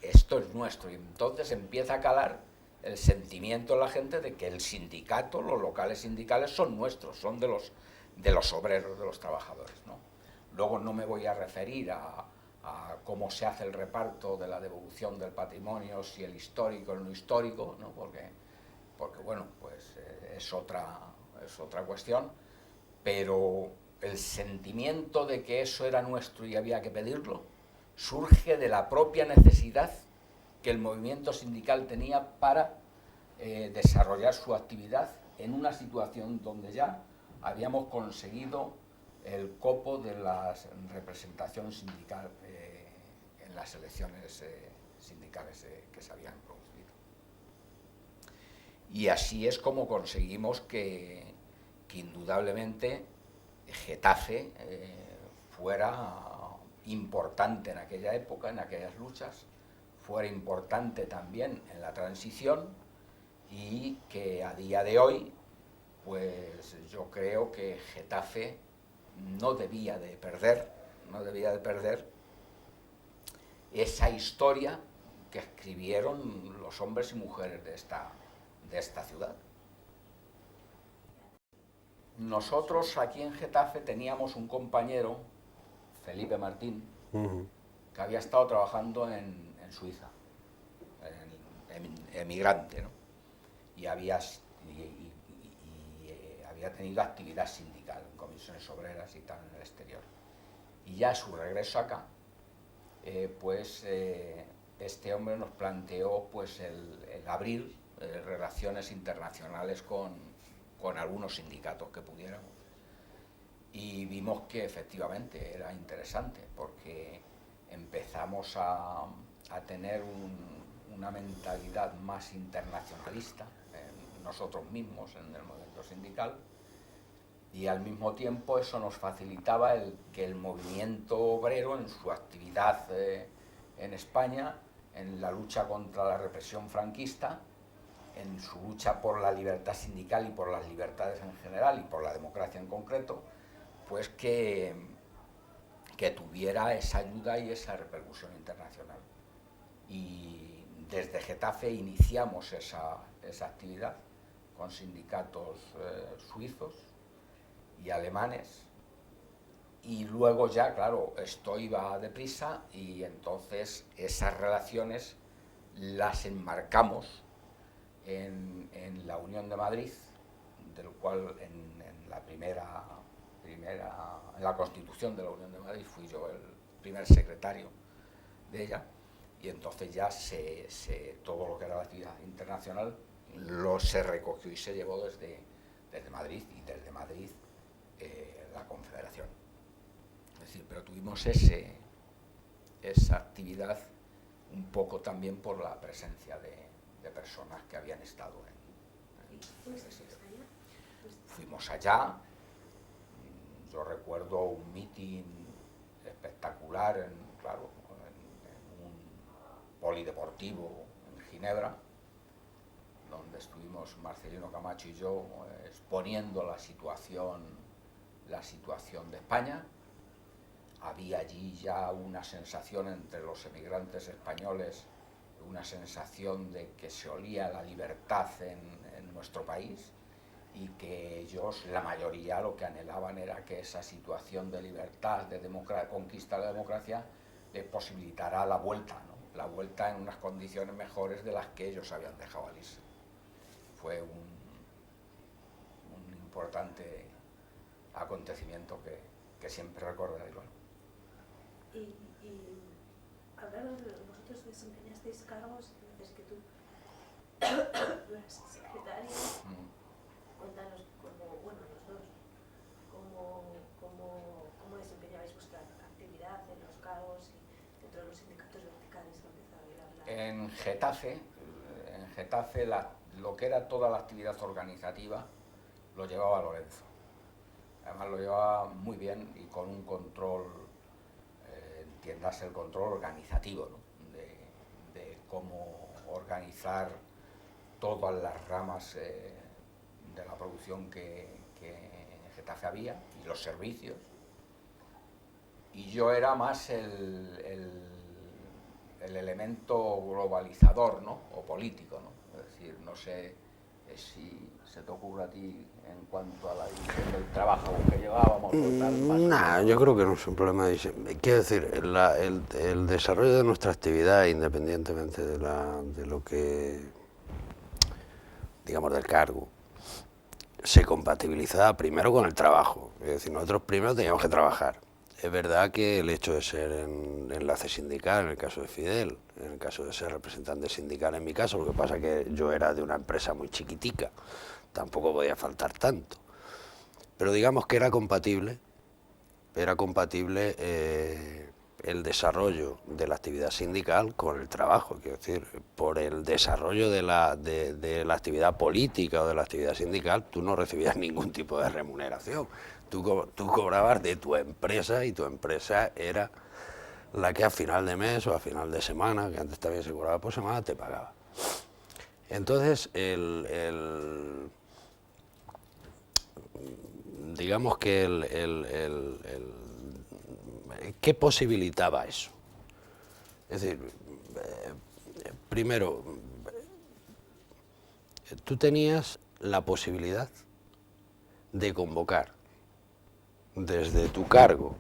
esto es nuestro. Y entonces empieza a calar el sentimiento en la gente de que el sindicato, los locales sindicales son nuestros, son de los obreros, de los trabajadores, ¿no? Luego no me voy a referir a cómo se hace el reparto de la devolución del patrimonio, si el histórico o el no histórico, ¿no? Porque bueno, pues es otra cuestión, pero el sentimiento de que eso era nuestro y había que pedirlo surge de la propia necesidad que el movimiento sindical tenía para desarrollar su actividad en una situación donde ya habíamos conseguido el copo de la representación sindical en las elecciones sindicales que se habían producido. Y así es como conseguimos que indudablemente Getafe fuera importante en aquella época, en aquellas luchas, fuera importante también en la transición, y que a día de hoy, pues yo creo que Getafe no debía de perder esa historia que escribieron los hombres y mujeres de esta ciudad. Nosotros aquí en Getafe teníamos un compañero, Felipe Martín, que había estado trabajando en Suiza, emigrante, ¿no? Y había tenido actividad sindical en comisiones obreras y tal en el exterior. Y ya a su regreso acá, este hombre nos planteó pues el abrir relaciones internacionales con algunos sindicatos que pudiéramos. Y vimos que efectivamente era interesante, porque empezamos a tener una mentalidad más internacionalista en nosotros mismos, en el movimiento sindical, y al mismo tiempo eso nos facilitaba que el movimiento obrero, en su actividad en España, en la lucha contra la represión franquista, en su lucha por la libertad sindical y por las libertades en general y por la democracia en concreto, pues que tuviera esa ayuda y esa repercusión internacional. Y desde Getafe iniciamos esa actividad con sindicatos suizos y alemanes, y luego ya, claro, esto iba deprisa, y entonces esas relaciones las enmarcamos en la Unión de Madrid, del cual en la Constitución de la Unión de Madrid fui yo el primer secretario de ella, y entonces ya todo lo que era la actividad internacional se recogió y se llevó desde Madrid, y desde Madrid la Confederación. Es decir, pero tuvimos esa actividad un poco también por la presencia de personas que habían estado en ese sitio. Fuimos allá. Yo recuerdo un mitin espectacular en un polideportivo en Ginebra, donde estuvimos Marcelino Camacho y yo exponiendo la situación de España. Había allí ya una sensación entre los emigrantes españoles, una sensación de que se olía la libertad en nuestro país, y que ellos, la mayoría, lo que anhelaban era que esa situación de libertad, de conquista de la democracia, les posibilitara la vuelta, ¿no? La vuelta en unas condiciones mejores de las que ellos habían dejado al irse. Fue un importante acontecimiento que siempre recordaré. Bueno. Y hablaron, vosotros desempeñasteis cargos, dices que tú eras secretario. Cuéntanos, los dos, cómo desempeñabais vuestra actividad en los cargos y dentro de los sindicatos verticales que empezaba a hablar. En Getafe lo que era toda la actividad organizativa lo llevaba Lorenzo. Además lo llevaba muy bien y con un control en entiendas el control organizativo, ¿no? de cómo organizar todas las ramas de la producción que en Getafe había y los servicios. Y yo era más el elemento globalizador, ¿no? O político, ¿no? Es decir, no sé si se te ocurre a ti en cuanto a la división del trabajo que llevábamos o tal. No, yo creo que no es un problema de división. Quiero decir, el desarrollo de nuestra actividad, independientemente de lo que, digamos, del cargo, se compatibilizaba primero con el trabajo. Es decir, nosotros primero teníamos que trabajar. Es verdad que el hecho de ser enlace sindical, en el caso de Fidel, en el caso de ser representante sindical en mi caso, lo que pasa es que yo era de una empresa muy chiquitica, tampoco podía faltar tanto. Pero digamos que era compatible el desarrollo de la actividad sindical con el trabajo, quiero decir, por el desarrollo de la actividad política o de la actividad sindical, tú no recibías ningún tipo de remuneración. Tú cobrabas de tu empresa y tu empresa era la que a final de mes o a final de semana, que antes también se cobraba por semana, te pagaba. Entonces, digamos que ¿qué posibilitaba eso? Es decir, primero, tú tenías la posibilidad de convocar desde tu cargo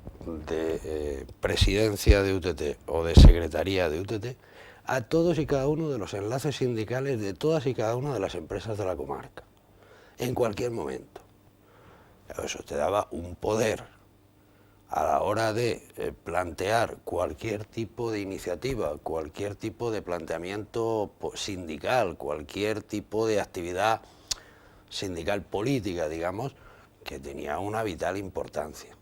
de presidencia de UTT o de secretaría de UTT a todos y cada uno de los enlaces sindicales de todas y cada una de las empresas de la comarca, en cualquier momento. Eso te daba un poder a la hora de plantear cualquier tipo de iniciativa, cualquier tipo de planteamiento sindical, cualquier tipo de actividad sindical política, digamos, que tenía una vital importancia.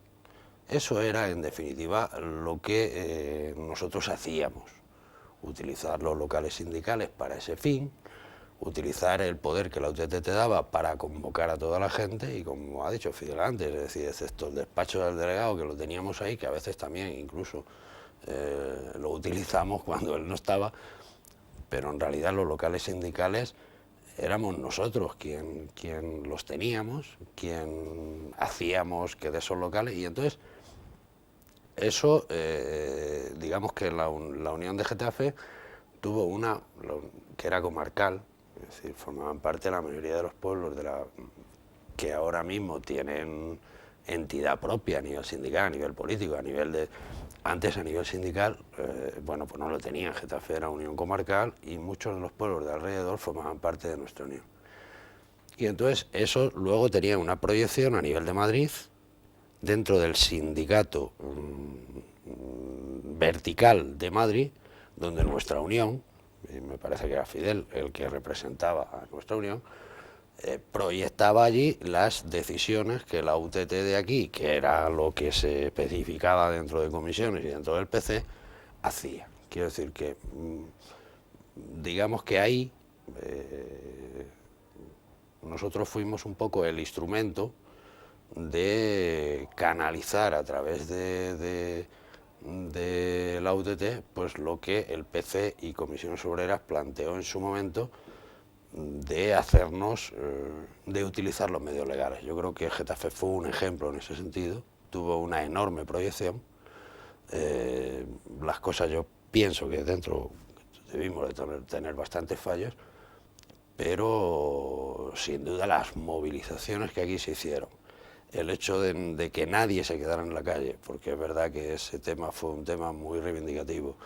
Eso era, en definitiva, lo que nosotros hacíamos, utilizar los locales sindicales para ese fin, utilizar el poder que la UTT te daba para convocar a toda la gente y, como ha dicho Fidel antes, es decir, excepto el despacho del delegado, que lo teníamos ahí, que a veces también incluso lo utilizamos cuando él no estaba, pero en realidad los locales sindicales éramos nosotros quien los teníamos, quien hacíamos que de esos locales, y entonces eso, digamos que la Unión de Getafe tuvo una, que era comarcal, es decir, formaban parte de la mayoría de los pueblos que ahora mismo tienen entidad propia a nivel sindical, a nivel político, a nivel de... Antes a nivel sindical, bueno, pues no lo tenían. Getafe era unión comarcal y muchos de los pueblos de alrededor formaban parte de nuestra unión. Y entonces eso luego tenía una proyección a nivel de Madrid, dentro del sindicato vertical de Madrid, donde nuestra unión, y me parece que era Fidel el que representaba a nuestra unión, proyectaba allí las decisiones que la UTT de aquí, que era lo que se especificaba dentro de comisiones y dentro del PC, hacía. Quiero decir que, digamos que ahí nosotros fuimos un poco el instrumento de canalizar a través de la UTT pues lo que el PC y Comisiones Obreras planteó en su momento de hacernos, de utilizar los medios legales. Yo creo que Getafe fue un ejemplo en ese sentido, tuvo una enorme proyección. Las cosas yo pienso que dentro debimos de tener bastantes fallos, pero sin duda las movilizaciones que aquí se hicieron, el hecho de que nadie se quedara en la calle, porque es verdad que ese tema fue un tema muy reivindicativo,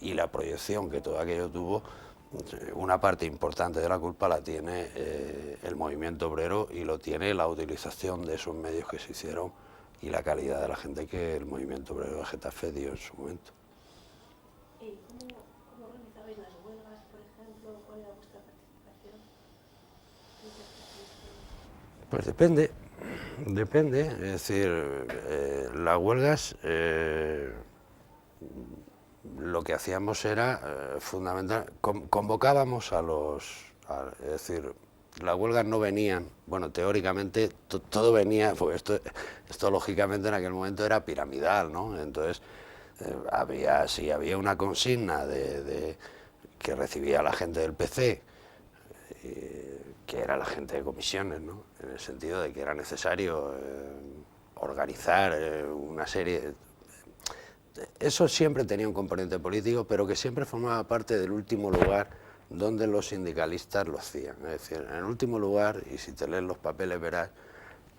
y la proyección que todo aquello tuvo, una parte importante de la culpa la tiene el movimiento obrero y lo tiene la utilización de esos medios que se hicieron y la calidad de la gente que el movimiento obrero de Getafe dio en su momento. ¿Y cómo organizabais las huelgas, por ejemplo? ¿Cuál era vuestra participación? Pues depende, es decir, las huelgas, lo que hacíamos era fundamental, convocábamos es decir, las huelgas no venían, bueno, teóricamente todo venía, porque esto lógicamente en aquel momento era piramidal, ¿no? Entonces había una consigna que recibía la gente del PC, que era la gente de comisiones, ¿no? En el sentido de que era necesario organizar una serie. Eso siempre tenía un componente político, pero que siempre formaba parte del último lugar donde los sindicalistas lo hacían. Es decir, en el último lugar, y si te lees los papeles verás,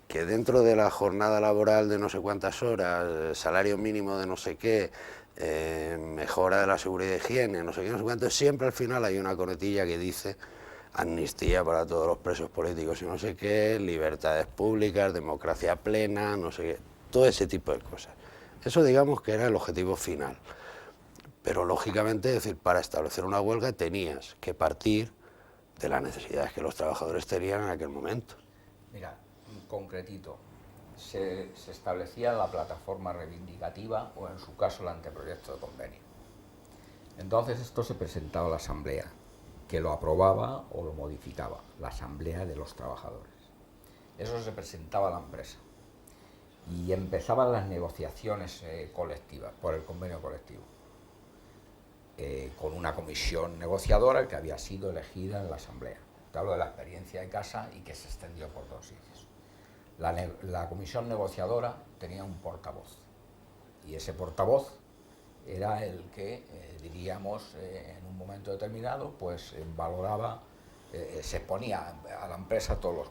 que dentro de la jornada laboral de no sé cuántas horas, salario mínimo de no sé qué, mejora de la seguridad y higiene, no sé qué, no sé cuánto, siempre al final hay una conetilla que dice amnistía para todos los presos políticos y no sé qué, libertades públicas, democracia plena, no sé qué, todo ese tipo de cosas. Eso digamos que era el objetivo final. Pero lógicamente, es decir, para establecer una huelga tenías que partir de las necesidades que los trabajadores tenían en aquel momento. Mira, concretito, se establecía la plataforma reivindicativa o en su caso el anteproyecto de convenio. Entonces esto se presentaba a la asamblea, que lo aprobaba o lo modificaba, la asamblea de los trabajadores. Eso se presentaba a la empresa y empezaban las negociaciones colectivas por el convenio colectivo, con una comisión negociadora que había sido elegida en la asamblea. Te hablo de la experiencia de casa y que se extendió por 2 sitios. La comisión negociadora tenía un portavoz y ese portavoz era el que, diríamos, en un momento determinado, pues valoraba, se exponía a la empresa todas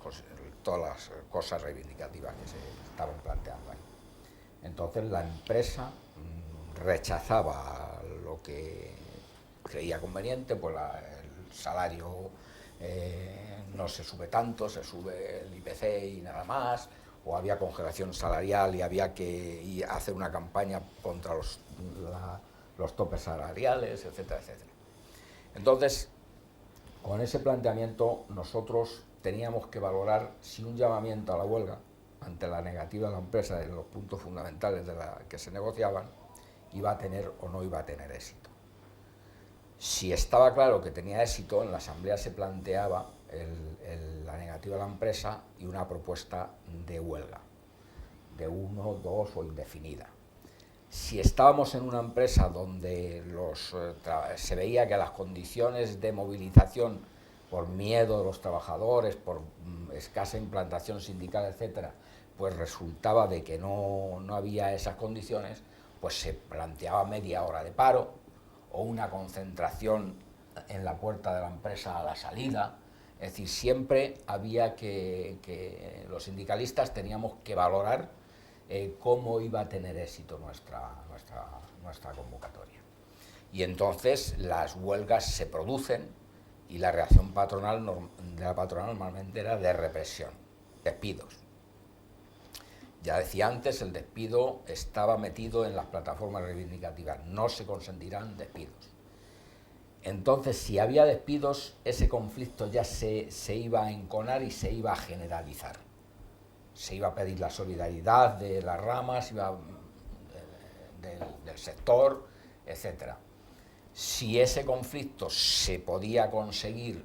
las cosas reivindicativas que se estaban planteando ahí. Entonces la empresa rechazaba lo que creía conveniente, pues el salario no se sube tanto, se sube el IPC y nada más, o había congelación salarial y había que hacer una campaña contra los topes salariales, etcétera, etcétera. Entonces, con ese planteamiento nosotros teníamos que valorar si un llamamiento a la huelga, ante la negativa de la empresa en los puntos fundamentales de la que se negociaban, iba a tener o no iba a tener éxito. Si estaba claro que tenía éxito, en la asamblea se planteaba la negativa de la empresa y una propuesta de huelga, de 1, 2 o indefinida. Si estábamos en una empresa donde se veía que las condiciones de movilización, por miedo de los trabajadores, por escasa implantación sindical, etcétera, pues resultaba de que no había esas condiciones, pues se planteaba media hora de paro o una concentración en la puerta de la empresa a la salida. Es decir, siempre había que los sindicalistas teníamos que valorar cómo iba a tener éxito nuestra convocatoria. Y entonces las huelgas se producen y la reacción de la patronal normalmente era de represión, despidos. Ya decía antes, el despido estaba metido en las plataformas reivindicativas, no se consentirán despidos. Entonces, si había despidos, ese conflicto ya se iba a enconar y se iba a generalizar. Se iba a pedir la solidaridad de las ramas, del sector, etc. Si ese conflicto se podía conseguir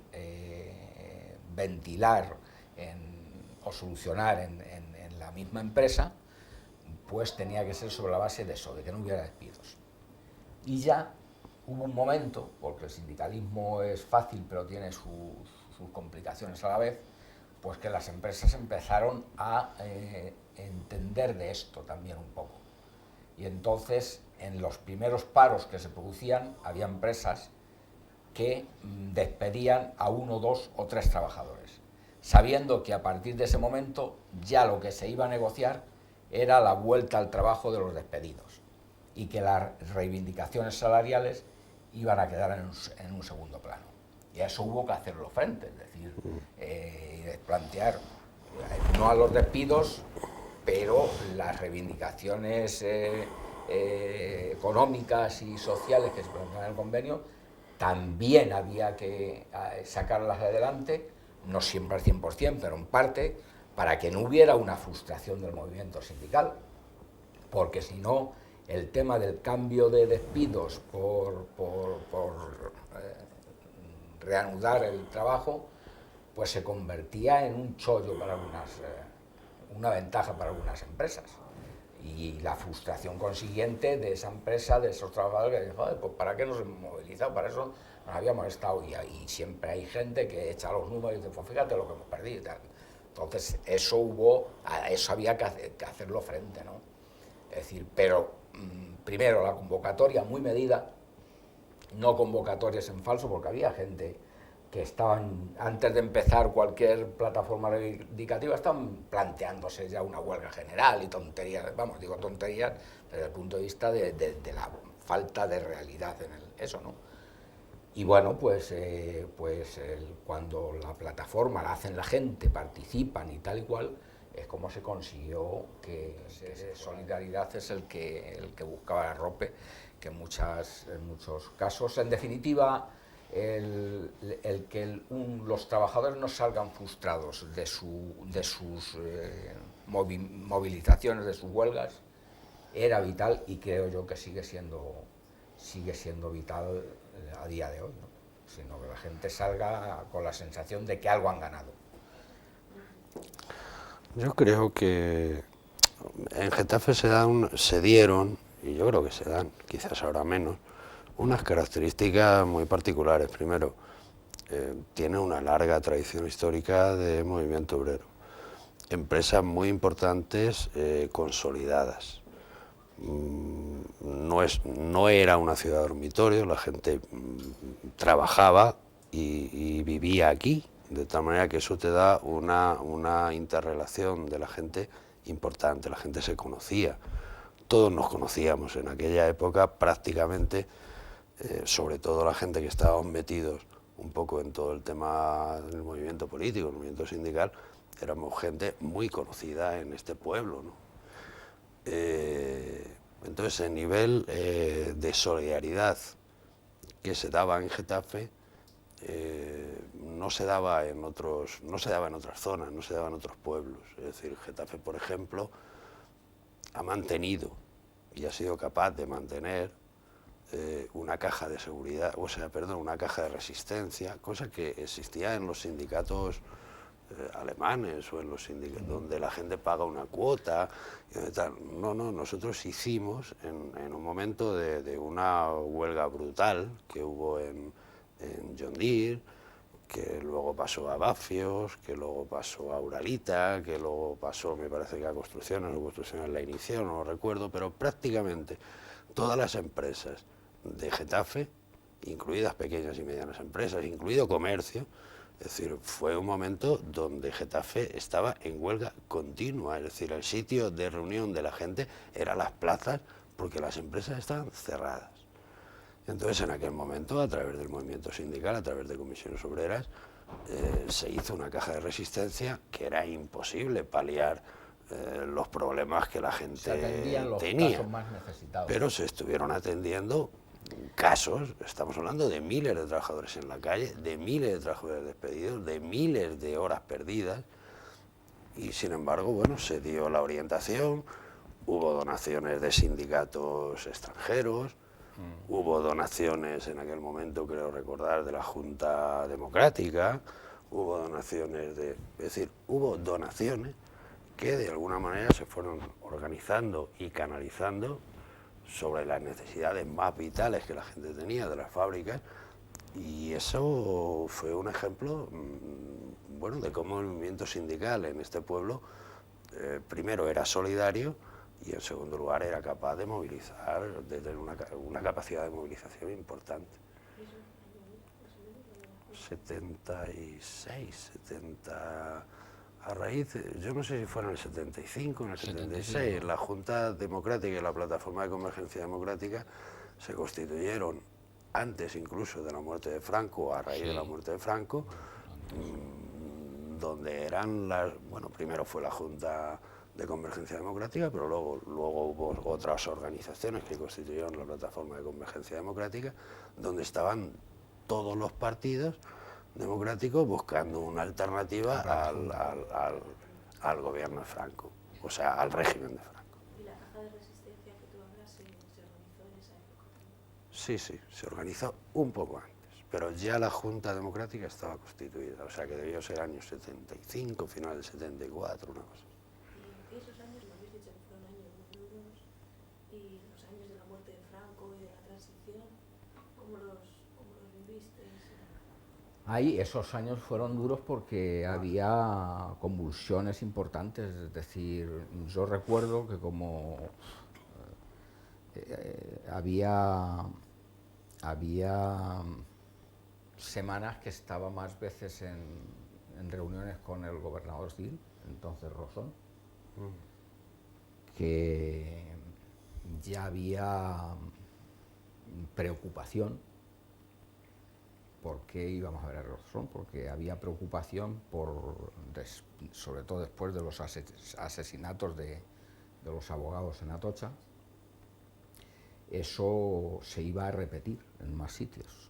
ventilar o solucionar en la misma empresa, pues tenía que ser sobre la base de eso, de que no hubiera despidos. Y ya hubo un momento, porque el sindicalismo es fácil pero tiene sus complicaciones a la vez, pues que las empresas empezaron a entender de esto también un poco. Y entonces, en los primeros paros que se producían, había empresas que despedían a 1, 2 o 3 trabajadores, sabiendo que a partir de ese momento ya lo que se iba a negociar era la vuelta al trabajo de los despedidos y que las reivindicaciones salariales iban a quedar en un segundo plano. Y a eso hubo que hacerlo frente, es decir, plantear no a los despidos, pero las reivindicaciones económicas y sociales que se plantean en el convenio también había que sacarlas adelante, no siempre al 100%, pero en parte, para que no hubiera una frustración del movimiento sindical, porque si no, el tema del cambio de despidos por reanudar el trabajo pues se convertía en un chollo para una ventaja para algunas empresas. Y la frustración consiguiente de esa empresa, de esos trabajadores, que dicen, pues ¿para qué nos hemos movilizado? Para eso nos habíamos estado. Y siempre hay gente que echa los números y dice, pues fíjate lo que hemos perdido y tal. Entonces, a eso había que hacerlo frente, ¿no? Es decir, pero primero la convocatoria muy medida, no convocatorias en falso, porque había gente que estaban, antes de empezar cualquier plataforma reivindicativa, estaban planteándose ya una huelga general y tonterías, vamos, digo tonterías desde el punto de vista de la falta de realidad en eso, ¿no? Y bueno, cuando la plataforma la hacen la gente, participan y tal y cual, es como se consiguió que esa solidaridad es el que buscaba Arrope, que en muchos casos, en definitiva, los trabajadores no salgan frustrados de sus movilizaciones, de sus huelgas, era vital, y creo yo que sigue siendo vital a día de hoy, ¿no? Sino que la gente salga con la sensación de que algo han ganado. Yo creo que en Getafe se dieron, y yo creo que se dan, quizás ahora menos, unas características muy particulares. Primero, tiene una larga tradición histórica de movimiento obrero. Empresas muy importantes, consolidadas. No era una ciudad dormitorio, la gente trabajaba y vivía aquí, de tal manera que eso te da una interrelación de la gente importante. La gente se conocía, todos nos conocíamos en aquella época prácticamente, sobre todo la gente que estábamos metidos un poco en todo el tema del movimiento político, el movimiento sindical, éramos gente muy conocida en este pueblo, ¿no? Entonces el nivel de solidaridad que se daba en Getafe no se daba en otras zonas, no se daba en otros pueblos. Es decir, Getafe, por ejemplo, ha mantenido y ha sido capaz de mantener una caja de seguridad, una caja de resistencia, cosa que existía en los sindicatos alemanes o en los sindicatos donde la gente paga una cuota y tal. No, nosotros hicimos en un momento de una huelga brutal que hubo en John Deere, que luego pasó a Bafios, que luego pasó a Uralita, que luego pasó, me parece que a Construcciones, o Construcciones la inició, no lo recuerdo, pero prácticamente todas las empresas de Getafe, incluidas pequeñas y medianas empresas, incluido comercio, es decir, fue un momento donde Getafe estaba en huelga continua, es decir, el sitio de reunión de la gente eran las plazas porque las empresas estaban cerradas. Entonces, en aquel momento, a través del movimiento sindical, a través de comisiones obreras, se hizo una caja de resistencia que era imposible paliar los problemas que la gente se atendían los tenía. Casos más necesitados. Pero se estuvieron atendiendo casos, estamos hablando de miles de trabajadores en la calle, de miles de trabajadores despedidos, de miles de horas perdidas, y sin embargo, bueno, se dio la orientación, hubo donaciones de sindicatos extranjeros, hubo donaciones en aquel momento, creo recordar, de la Junta Democrática, hubo donaciones es decir, hubo donaciones que de alguna manera se fueron organizando y canalizando sobre las necesidades más vitales que la gente tenía de las fábricas, y eso fue un ejemplo, bueno, de cómo el movimiento sindical en este pueblo primero era solidario y en segundo lugar era capaz de movilizar, de tener una capacidad de movilización importante. 76, 70... A raíz, yo no sé si fue en el 75, en el 76, la Junta Democrática y la Plataforma de Convergencia Democrática se constituyeron antes incluso de la muerte de Franco, a raíz de la muerte de Franco, donde eran bueno, primero fue la Junta de Convergencia Democrática, pero luego hubo otras organizaciones que constituyeron la Plataforma de Convergencia Democrática, donde estaban todos los partidos democráticos buscando una alternativa al gobierno de Franco, o sea, al régimen de Franco. ¿Y la caja de resistencia que tú hablas se organizó en esa época? Sí, se organizó un poco antes. pero ya la Junta Democrática estaba constituida, o sea que debió ser años 75, final del 74, una cosa. Y esos años, me habéis dicho que fueron años muy duros, y los años de la muerte de Franco y de la transición, ¿cómo los vivisteis? Ahí esos años fueron duros porque había convulsiones importantes, es decir, yo recuerdo que como había semanas que estaba más veces en reuniones con el gobernador civil, entonces Rosón, que ya había preocupación. ¿Por qué íbamos a ver a Rosón? Porque había preocupación sobre todo después de los asesinatos de los abogados en Atocha. Eso se iba a repetir en más sitios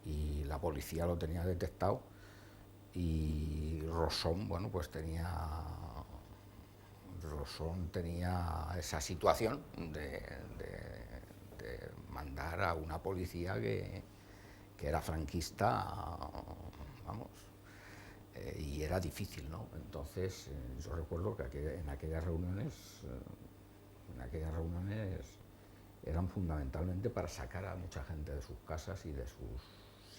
y la policía lo tenía detectado y Rosón, bueno, pues tenía esa situación de mandar a una policía que era franquista, vamos, y era difícil, ¿no? Entonces, yo recuerdo que en aquellas reuniones eran fundamentalmente para sacar a mucha gente de sus casas y de sus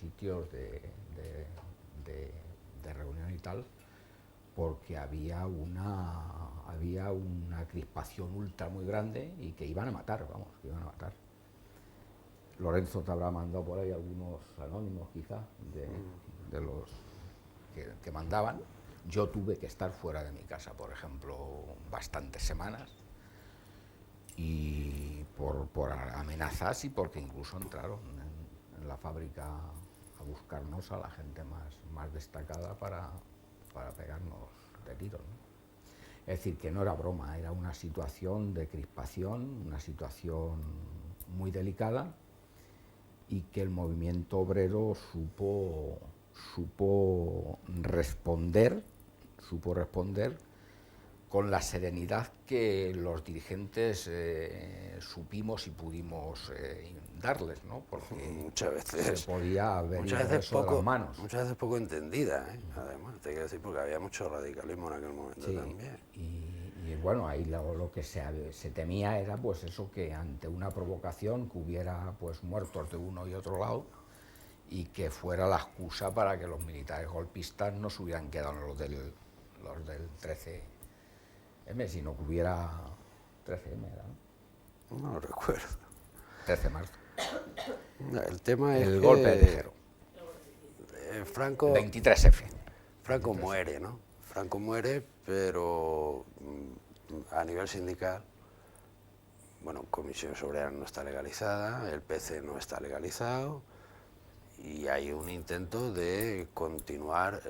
sitios de reunión y tal, porque había una crispación ultra muy grande y que iban a matar, vamos, que iban a matar. Lorenzo te habrá mandado por ahí algunos anónimos, quizá, de los que mandaban. Yo tuve que estar fuera de mi casa, por ejemplo, bastantes semanas, y por amenazas y porque incluso entraron en la fábrica a buscarnos a la gente más destacada para pegarnos de tiros, ¿no? Es decir, que no era broma, era una situación de crispación, una situación muy delicada, y que el movimiento obrero supo responder con la serenidad que los dirigentes supimos y pudimos darles, ¿no? Porque muchas veces se podía ver muchas veces eso de las manos. muchas veces poco entendida, ¿eh? Además, te quiero decir, porque había mucho radicalismo en aquel momento, Sí, también. y bueno, ahí lo que se temía era pues eso, que ante una provocación que hubiera pues muertos de uno y otro lado y que fuera la excusa para que los militares golpistas no se hubieran quedado los del 13M, sino que hubiera 13M, ¿era? No lo recuerdo. 13 de marzo. El tema es El que golpe de Tejero. Franco, 23F. Franco muere, ¿no? Franco muere, pero a nivel sindical, bueno, Comisiones Obreras no está legalizada, el PC no está legalizado, y hay un intento de continuar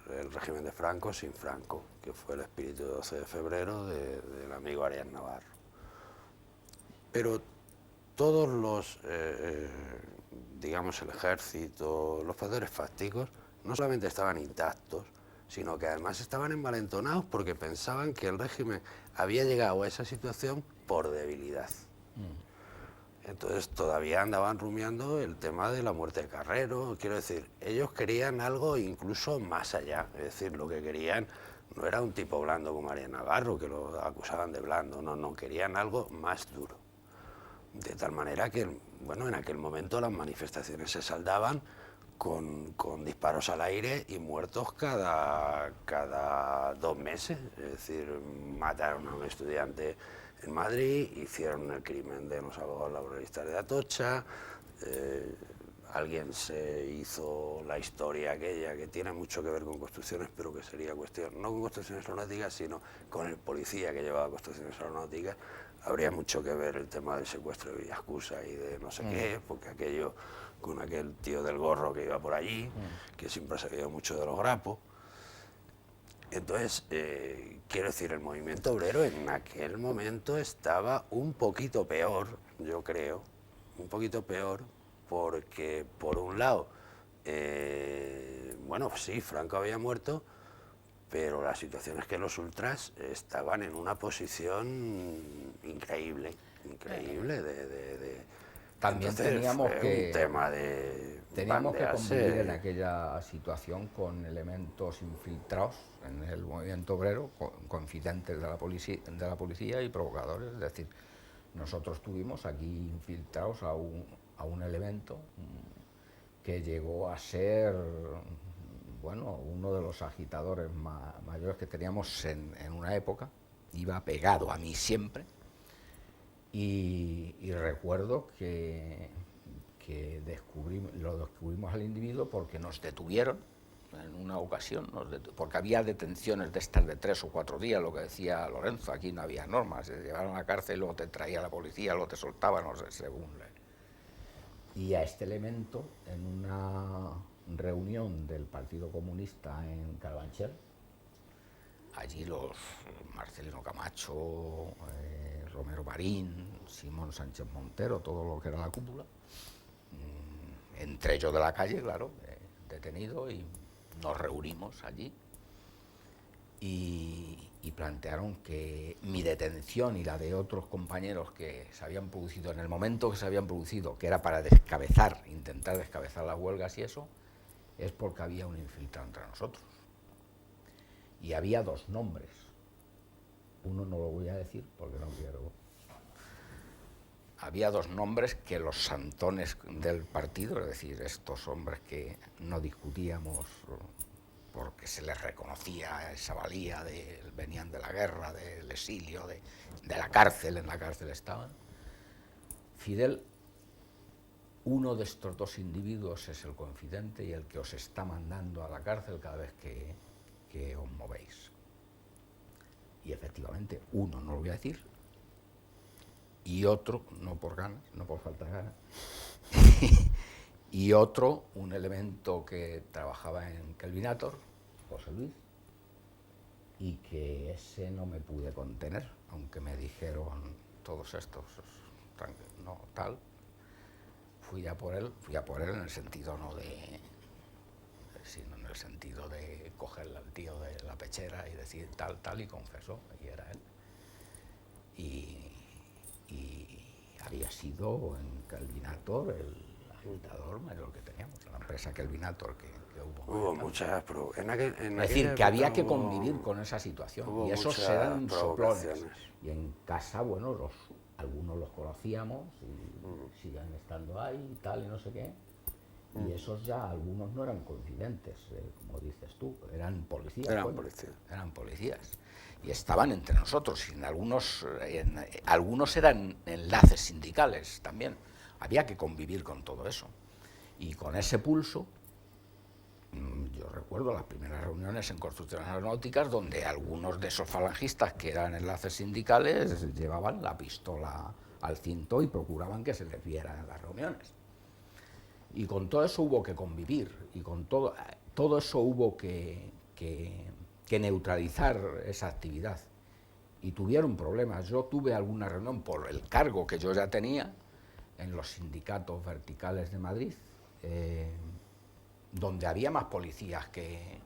el régimen de Franco sin Franco, que fue el espíritu de 12 de febrero del amigo Arias Navarro. Pero todos los, digamos, el ejército, los poderes fácticos, no solamente estaban intactos, sino que además estaban envalentonados porque pensaban que el régimen había llegado a esa situación por debilidad. Entonces todavía andaban rumiando el tema de la muerte de Carrero. Quiero decir, ellos querían algo incluso más allá. Es decir, lo que querían no era un tipo blando como Arias Navarro, que lo acusaban de blando, no, querían algo más duro. De tal manera que, bueno, en aquel momento las manifestaciones se saldaban con disparos al aire y muertos cada 2 meses. Es decir, mataron a un estudiante en Madrid, hicieron el crimen de los abogados laboralistas de Atocha, alguien se hizo la historia aquella que tiene mucho que ver con construcciones, pero que sería cuestión, no con construcciones aeronáuticas, sino con el policía que llevaba construcciones aeronáuticas. Habría mucho que ver el tema del secuestro de Villascusa y de no sé qué, porque aquello con aquel tío del gorro que iba por allí, que siempre ha sabido mucho de los grapos. Entonces, quiero decir, el movimiento obrero en aquel momento estaba un poquito peor, yo creo, un poquito peor, porque por un lado, bueno, sí, Franco había muerto, pero la situación es que los ultras estaban en una posición increíble, También Entonces teníamos fue que... un tema de Teníamos que bandearse. convivir en aquella situación con elementos infiltrados en el movimiento obrero, confidentes de la policía y provocadores. Es decir, nosotros tuvimos aquí infiltrados a un elemento que llegó a ser, bueno, uno de los agitadores mayores que teníamos en una época. Iba pegado a mí siempre. Y recuerdo que lo descubrimos al individuo porque nos detuvieron en una ocasión, porque había detenciones de estas de 3 o 4 días, lo que decía Lorenzo, aquí no había normas, se llevaron a la cárcel, luego te traía la policía, luego te soltaban, no sé, según. Y a este elemento, en una reunión del Partido Comunista en Carabanchel, allí los Marcelino Camacho, Romero Marín, Simón Sánchez Montero, todo lo que era la cúpula, entré yo de la calle, claro, detenido, y nos reunimos allí y plantearon que mi detención y la de otros compañeros que se habían producido en el momento que se habían producido, que era para intentar descabezar las huelgas y eso, es porque había un infiltrado entre nosotros. Y había 2 nombres. Uno no lo voy a decir porque no quiero. Había 2 nombres que los santones del partido, es decir, estos hombres que no discutíamos porque se les reconocía esa valía, venían de la guerra, del exilio, de la cárcel, en la cárcel estaban. Fidel, uno de estos 2 individuos es el confidente y el que os está mandando a la cárcel cada vez que os movéis. Y efectivamente, uno no lo voy a decir, y otro, no por ganas, no por falta de ganas, y otro, un elemento que trabajaba en Kelvinator, José Luis, y que ese no me pude contener, aunque me dijeron todos estos, no, tal, fui a por él en el sentido no de, sino en el sentido de cogerle al tío de la pechera y decir tal, y confesó, y era él. Y había sido en Kelvinator el agitador mayor que teníamos, en la empresa Kelvinator que hubo. Hubo muchas provocaciones. Es decir, que había que convivir con esa situación, y esos eran soplones. Y en casa, bueno, algunos los conocíamos y siguen estando ahí y tal, y no sé qué. Y esos ya, algunos no eran confidentes, como dices tú, eran policías. Eran policías. Y estaban entre nosotros, y algunos eran enlaces sindicales también. Había que convivir con todo eso. Y con ese pulso, yo recuerdo las primeras reuniones en construcciones aeronáuticas donde algunos de esos falangistas que eran enlaces sindicales llevaban la pistola al cinto y procuraban que se les viera en las reuniones. Y con todo eso hubo que convivir, y con todo eso hubo que neutralizar esa actividad. Y tuvieron problemas. Yo tuve alguna reunión por el cargo que yo ya tenía en los sindicatos verticales de Madrid, donde había más policías que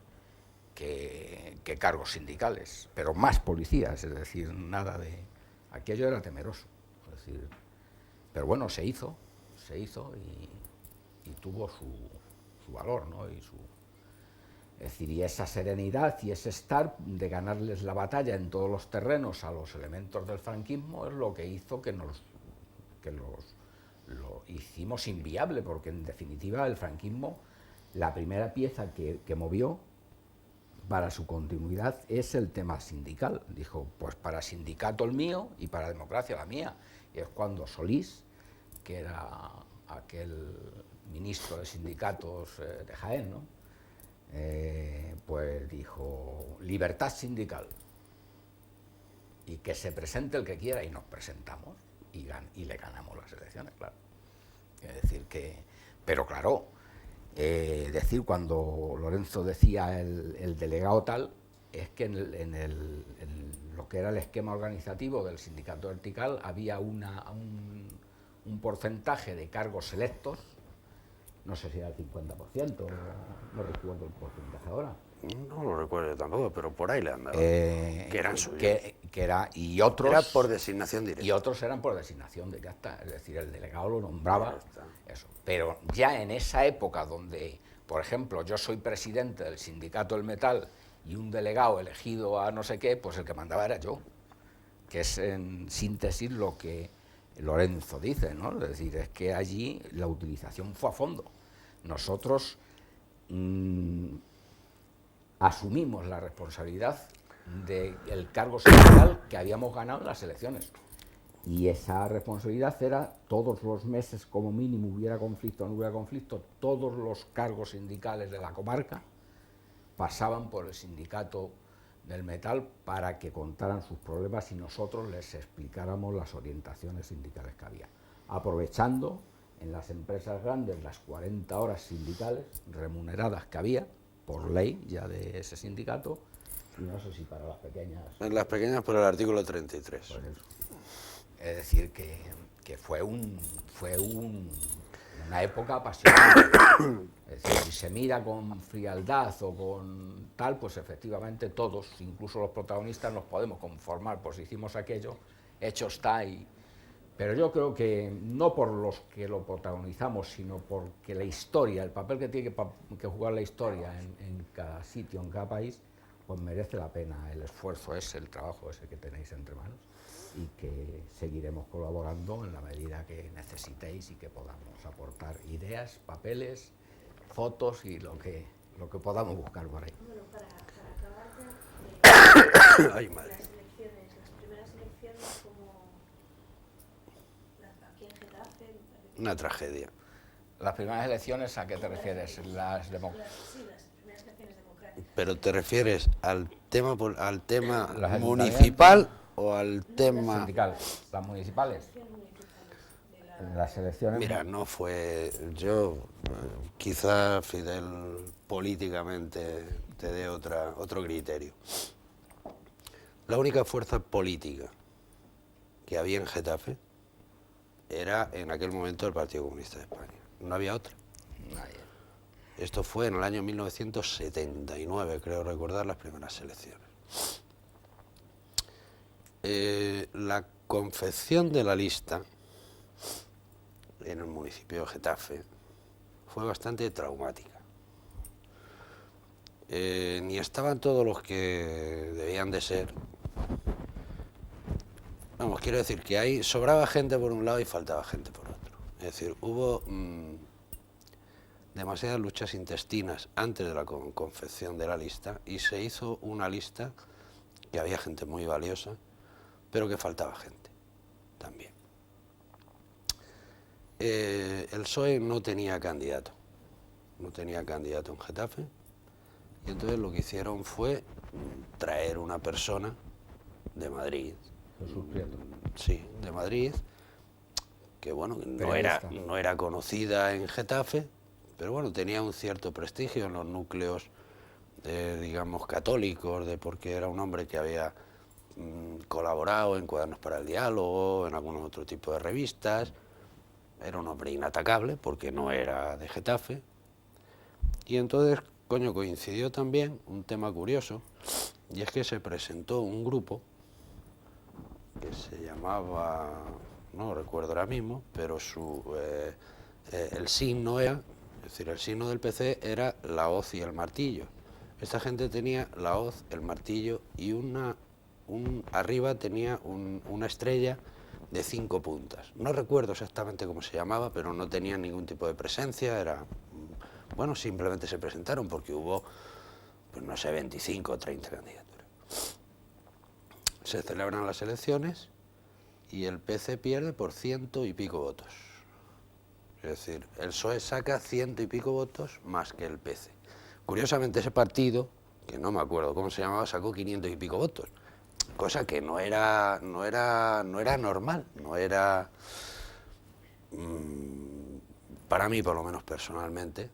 cargos sindicales, pero más policías, es decir, nada de... Aquello era temeroso, es decir, pero bueno, se hizo y tuvo su valor, ¿no? Es decir, y esa serenidad y ese estar de ganarles la batalla en todos los terrenos a los elementos del franquismo es lo que hizo que lo hicimos inviable, porque en definitiva el franquismo, la primera pieza que movió para su continuidad es el tema sindical. Dijo, pues para sindicato el mío y para democracia la mía. Y es cuando Solís, que era aquel ministro de sindicatos de Jaén, ¿no? Pues dijo, libertad sindical, y que se presente el que quiera, y nos presentamos y le ganamos las elecciones, claro. Es decir que, pero claro, decir cuando Lorenzo decía el delegado tal, es que en lo que era el esquema organizativo del sindicato vertical había un porcentaje de cargos selectos, no sé si era el 50%, no recuerdo el porcentaje ahora, No lo recuerdo tampoco, pero por ahí le han dado. Que eran suyos. Que era, y otros... Era por designación directa. Y otros eran por designación directa, es decir, el delegado lo nombraba, Ya está. eso. Pero ya en esa época donde, por ejemplo, yo soy presidente del sindicato del metal y un delegado elegido a no sé qué, pues el que mandaba era yo, que es en síntesis lo que Lorenzo dice, ¿no? Es decir, es que allí la utilización fue a fondo. Nosotros asumimos la responsabilidad del cargo sindical que habíamos ganado en las elecciones. Y esa responsabilidad era todos los meses, como mínimo, hubiera conflicto o no hubiera conflicto, todos los cargos sindicales de la comarca pasaban por el sindicato del metal para que contaran sus problemas y nosotros les explicáramos las orientaciones sindicales que había, aprovechando en las empresas grandes las 40 horas sindicales remuneradas que había por ley ya de ese sindicato, y no sé si para las pequeñas... En las pequeñas por el artículo 33. Pues eso. Es decir, que fue una época apasionante. Es decir, si se mira con frialdad o con tal, pues efectivamente todos, incluso los protagonistas, nos podemos conformar, pues hicimos aquello, hecho está. Pero yo creo que no por los que lo protagonizamos, sino porque la historia, el papel que tiene que jugar la historia en cada sitio, en cada país, pues merece la pena el esfuerzo ese, el trabajo ese que tenéis entre manos, y que seguiremos colaborando en la medida que necesitéis y que podamos aportar ideas, papeles, fotos y lo que podamos buscar por ahí. Bueno, para acabar ya, Ay, madre. las elecciones, las primeras elecciones como aquí en Getafe... Una tragedia. Las primeras elecciones, ¿a qué te refieres? Sí, las primeras elecciones democráticas. ¿Pero te refieres al tema Las municipal o al tema...? Sindical, las municipales, las elecciones... Mira, no fue... Yo, quizá Fidel políticamente te dé otro criterio. La única fuerza política que había en Getafe era en aquel momento el Partido Comunista de España. No había otra. Nadie. Esto fue en el año 1979, creo recordar, las primeras elecciones. La confección de la lista en el municipio de Getafe fue bastante traumática. Ni estaban todos los que debían de ser. Vamos, quiero decir que ahí sobraba gente por un lado y faltaba gente por otro. Es decir, hubo demasiadas luchas intestinas antes de la confección de la lista y se hizo una lista que había gente muy valiosa, pero que faltaba gente también. El PSOE no tenía candidato en Getafe, y entonces lo que hicieron fue traer una persona de Madrid. Jesús Prieto. Sí, de Madrid, que bueno, no era conocida en Getafe, pero bueno, tenía un cierto prestigio en los núcleos, digamos, católicos, porque era un hombre que había colaborado en Cuadernos para el Diálogo, en algún otro tipo de revistas. Era un hombre inatacable porque no era de Getafe. Y entonces, coño, coincidió también un tema curioso, y es que se presentó un grupo que se llamaba, no recuerdo ahora mismo, pero el signo era, es decir, el signo del PC era la hoz y el martillo. Esta gente tenía la hoz, el martillo y arriba tenía una estrella de 5 puntas. No recuerdo exactamente cómo se llamaba, pero no tenían ningún tipo de presencia, bueno, simplemente se presentaron porque hubo, pues no sé, 25 o 30 candidaturas. Se celebran las elecciones y el PC pierde por 100 y pico votos. Es decir, el PSOE saca 100 y pico votos más que el PC. Curiosamente ese partido, que no me acuerdo cómo se llamaba, sacó 500 y pico votos. Cosa que no era normal, no era, para mí por lo menos personalmente,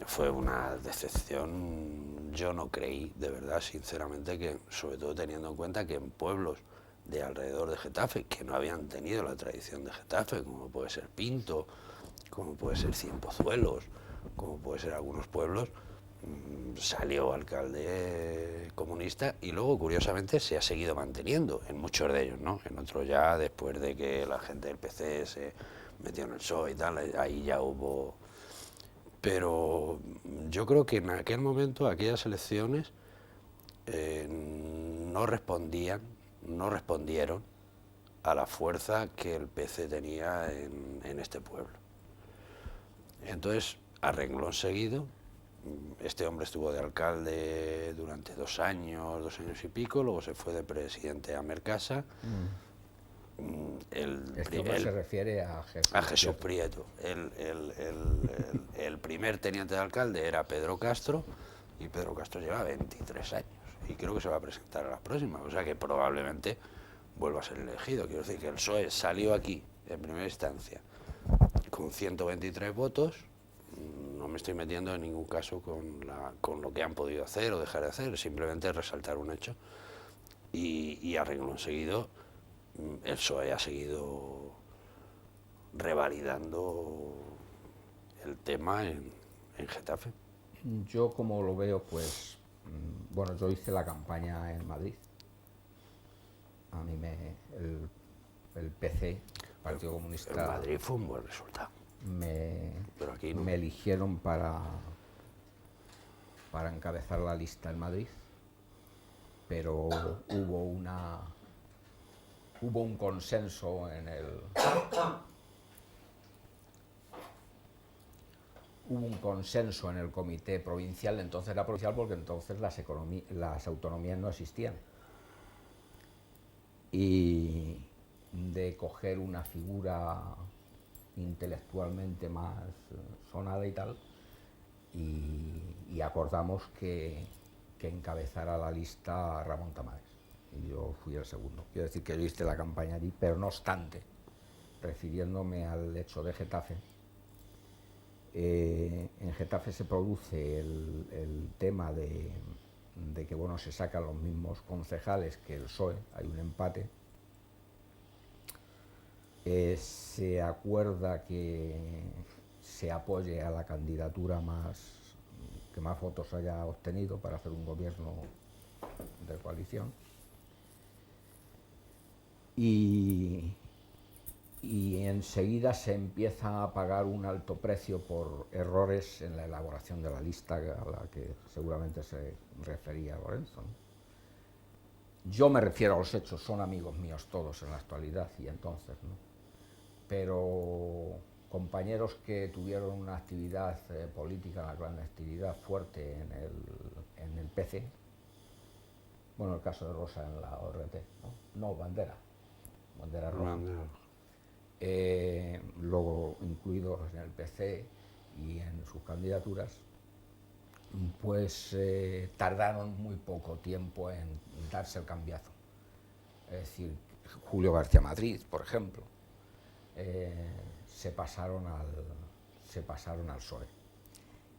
fue una decepción. Yo no creí, de verdad, sinceramente, que, sobre todo teniendo en cuenta que en pueblos de alrededor de Getafe, que no habían tenido la tradición de Getafe, como puede ser Pinto, como puede ser Cienpozuelos, como puede ser algunos pueblos, salió alcalde comunista y luego, curiosamente, se ha seguido manteniendo en muchos de ellos, ¿no? En otros ya, después de que la gente del PC se metió en el PSOE y tal, ahí ya hubo... Pero yo creo que en aquel momento, aquellas elecciones, no respondieron a la fuerza que el PC tenía en este pueblo. Entonces, a renglón seguido, este hombre estuvo de alcalde durante 2 años y pico, luego se fue de presidente a Mercasa. Este hombre se refiere a Jesús Prieto. El primer teniente de alcalde era Pedro Castro, y Pedro Castro lleva 23 años y creo que se va a presentar a las próximas, o sea que probablemente vuelva a ser elegido. Quiero decir que el PSOE salió aquí en primera instancia con 123 votos. No me estoy metiendo en ningún caso con lo que han podido hacer o dejar de hacer, simplemente resaltar un hecho. Y a renglón seguido, el PSOE ha seguido revalidando el tema en Getafe. Yo, como lo veo, pues, bueno, yo hice la campaña en Madrid. A mí el PC, Partido Comunista... En Madrid fue un buen resultado. Pero aquí no. Me eligieron para encabezar la lista en Madrid, pero hubo un consenso en el comité provincial. Entonces era provincial porque entonces las autonomías no existían, y de coger una figura intelectualmente más sonada y tal, y acordamos que encabezara la lista Ramón Tamames, y yo fui el segundo. Quiero decir que yo hice la campaña allí, pero no obstante, refiriéndome al hecho de Getafe, en Getafe se produce el tema de que, bueno, se sacan los mismos concejales que el PSOE, hay un empate. Se acuerda que se apoye a la candidatura que más votos haya obtenido para hacer un gobierno de coalición, y enseguida se empieza a pagar un alto precio por errores en la elaboración de la lista, a la que seguramente se refería Lorenzo, ¿no? Yo me refiero a los hechos, son amigos míos todos en la actualidad y entonces, ¿no? Pero compañeros que tuvieron una actividad política en la clandestinidad fuerte en el PC, bueno, el caso de Rosa en la ORT, no Bandera Roja, luego incluidos en el PC y en sus candidaturas, pues tardaron muy poco tiempo en darse el cambiazo. Es decir, Julio García Madrid, por ejemplo, se pasaron al PSOE.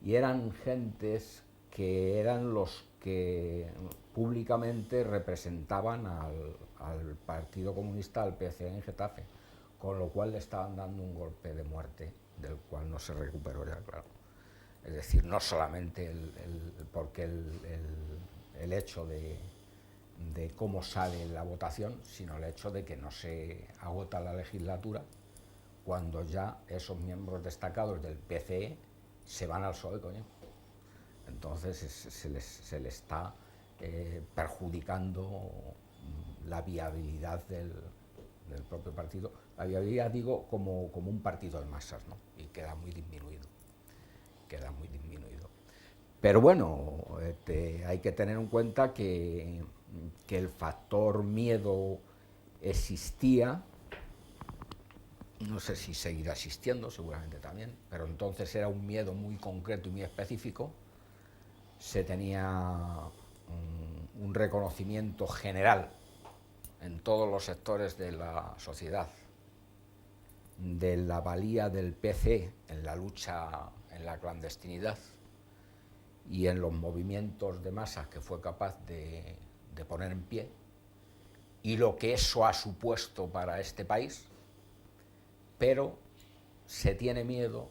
Y eran gentes que eran los que públicamente representaban al Partido Comunista, al PC en Getafe, con lo cual le estaban dando un golpe de muerte del cual no se recuperó ya, claro. Es decir, no solamente porque el hecho de cómo sale la votación, sino el hecho de que no se agota la legislatura cuando ya esos miembros destacados del PCE se van al PSOE, coño. Entonces se le está perjudicando la viabilidad del propio partido. La viabilidad, digo, como un partido de masas, ¿no? Y queda muy disminuido. Pero bueno, hay que tener en cuenta que el factor miedo existía. No sé si seguirá existiendo, seguramente también, pero entonces era un miedo muy concreto y muy específico. Se tenía un reconocimiento general en todos los sectores de la sociedad de la valía del PC en la lucha en la clandestinidad y en los movimientos de masas que fue capaz de poner en pie, y lo que eso ha supuesto para este país. Pero se tiene miedo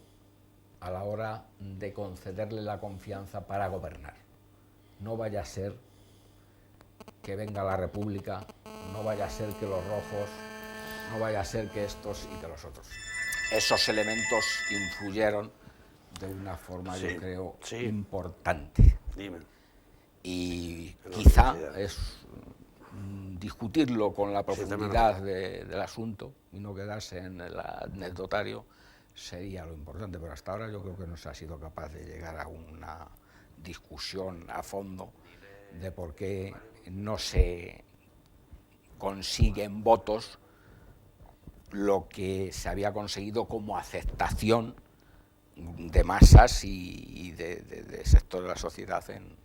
a la hora de concederle la confianza para gobernar. No vaya a ser que venga la República, no vaya a ser que los rojos, no vaya a ser que estos y que los otros. Esos elementos influyeron de una forma, Sí, yo creo, sí. importante. Dime. Y En la quizá universidad. es discutirlo con la Sí, también profundidad del asunto y no quedarse en el anecdotario sería lo importante, pero hasta ahora yo creo que no se ha sido capaz de llegar a una discusión a fondo de por qué no se consiguen votos lo que se había conseguido como aceptación de masas y de sector de la sociedad en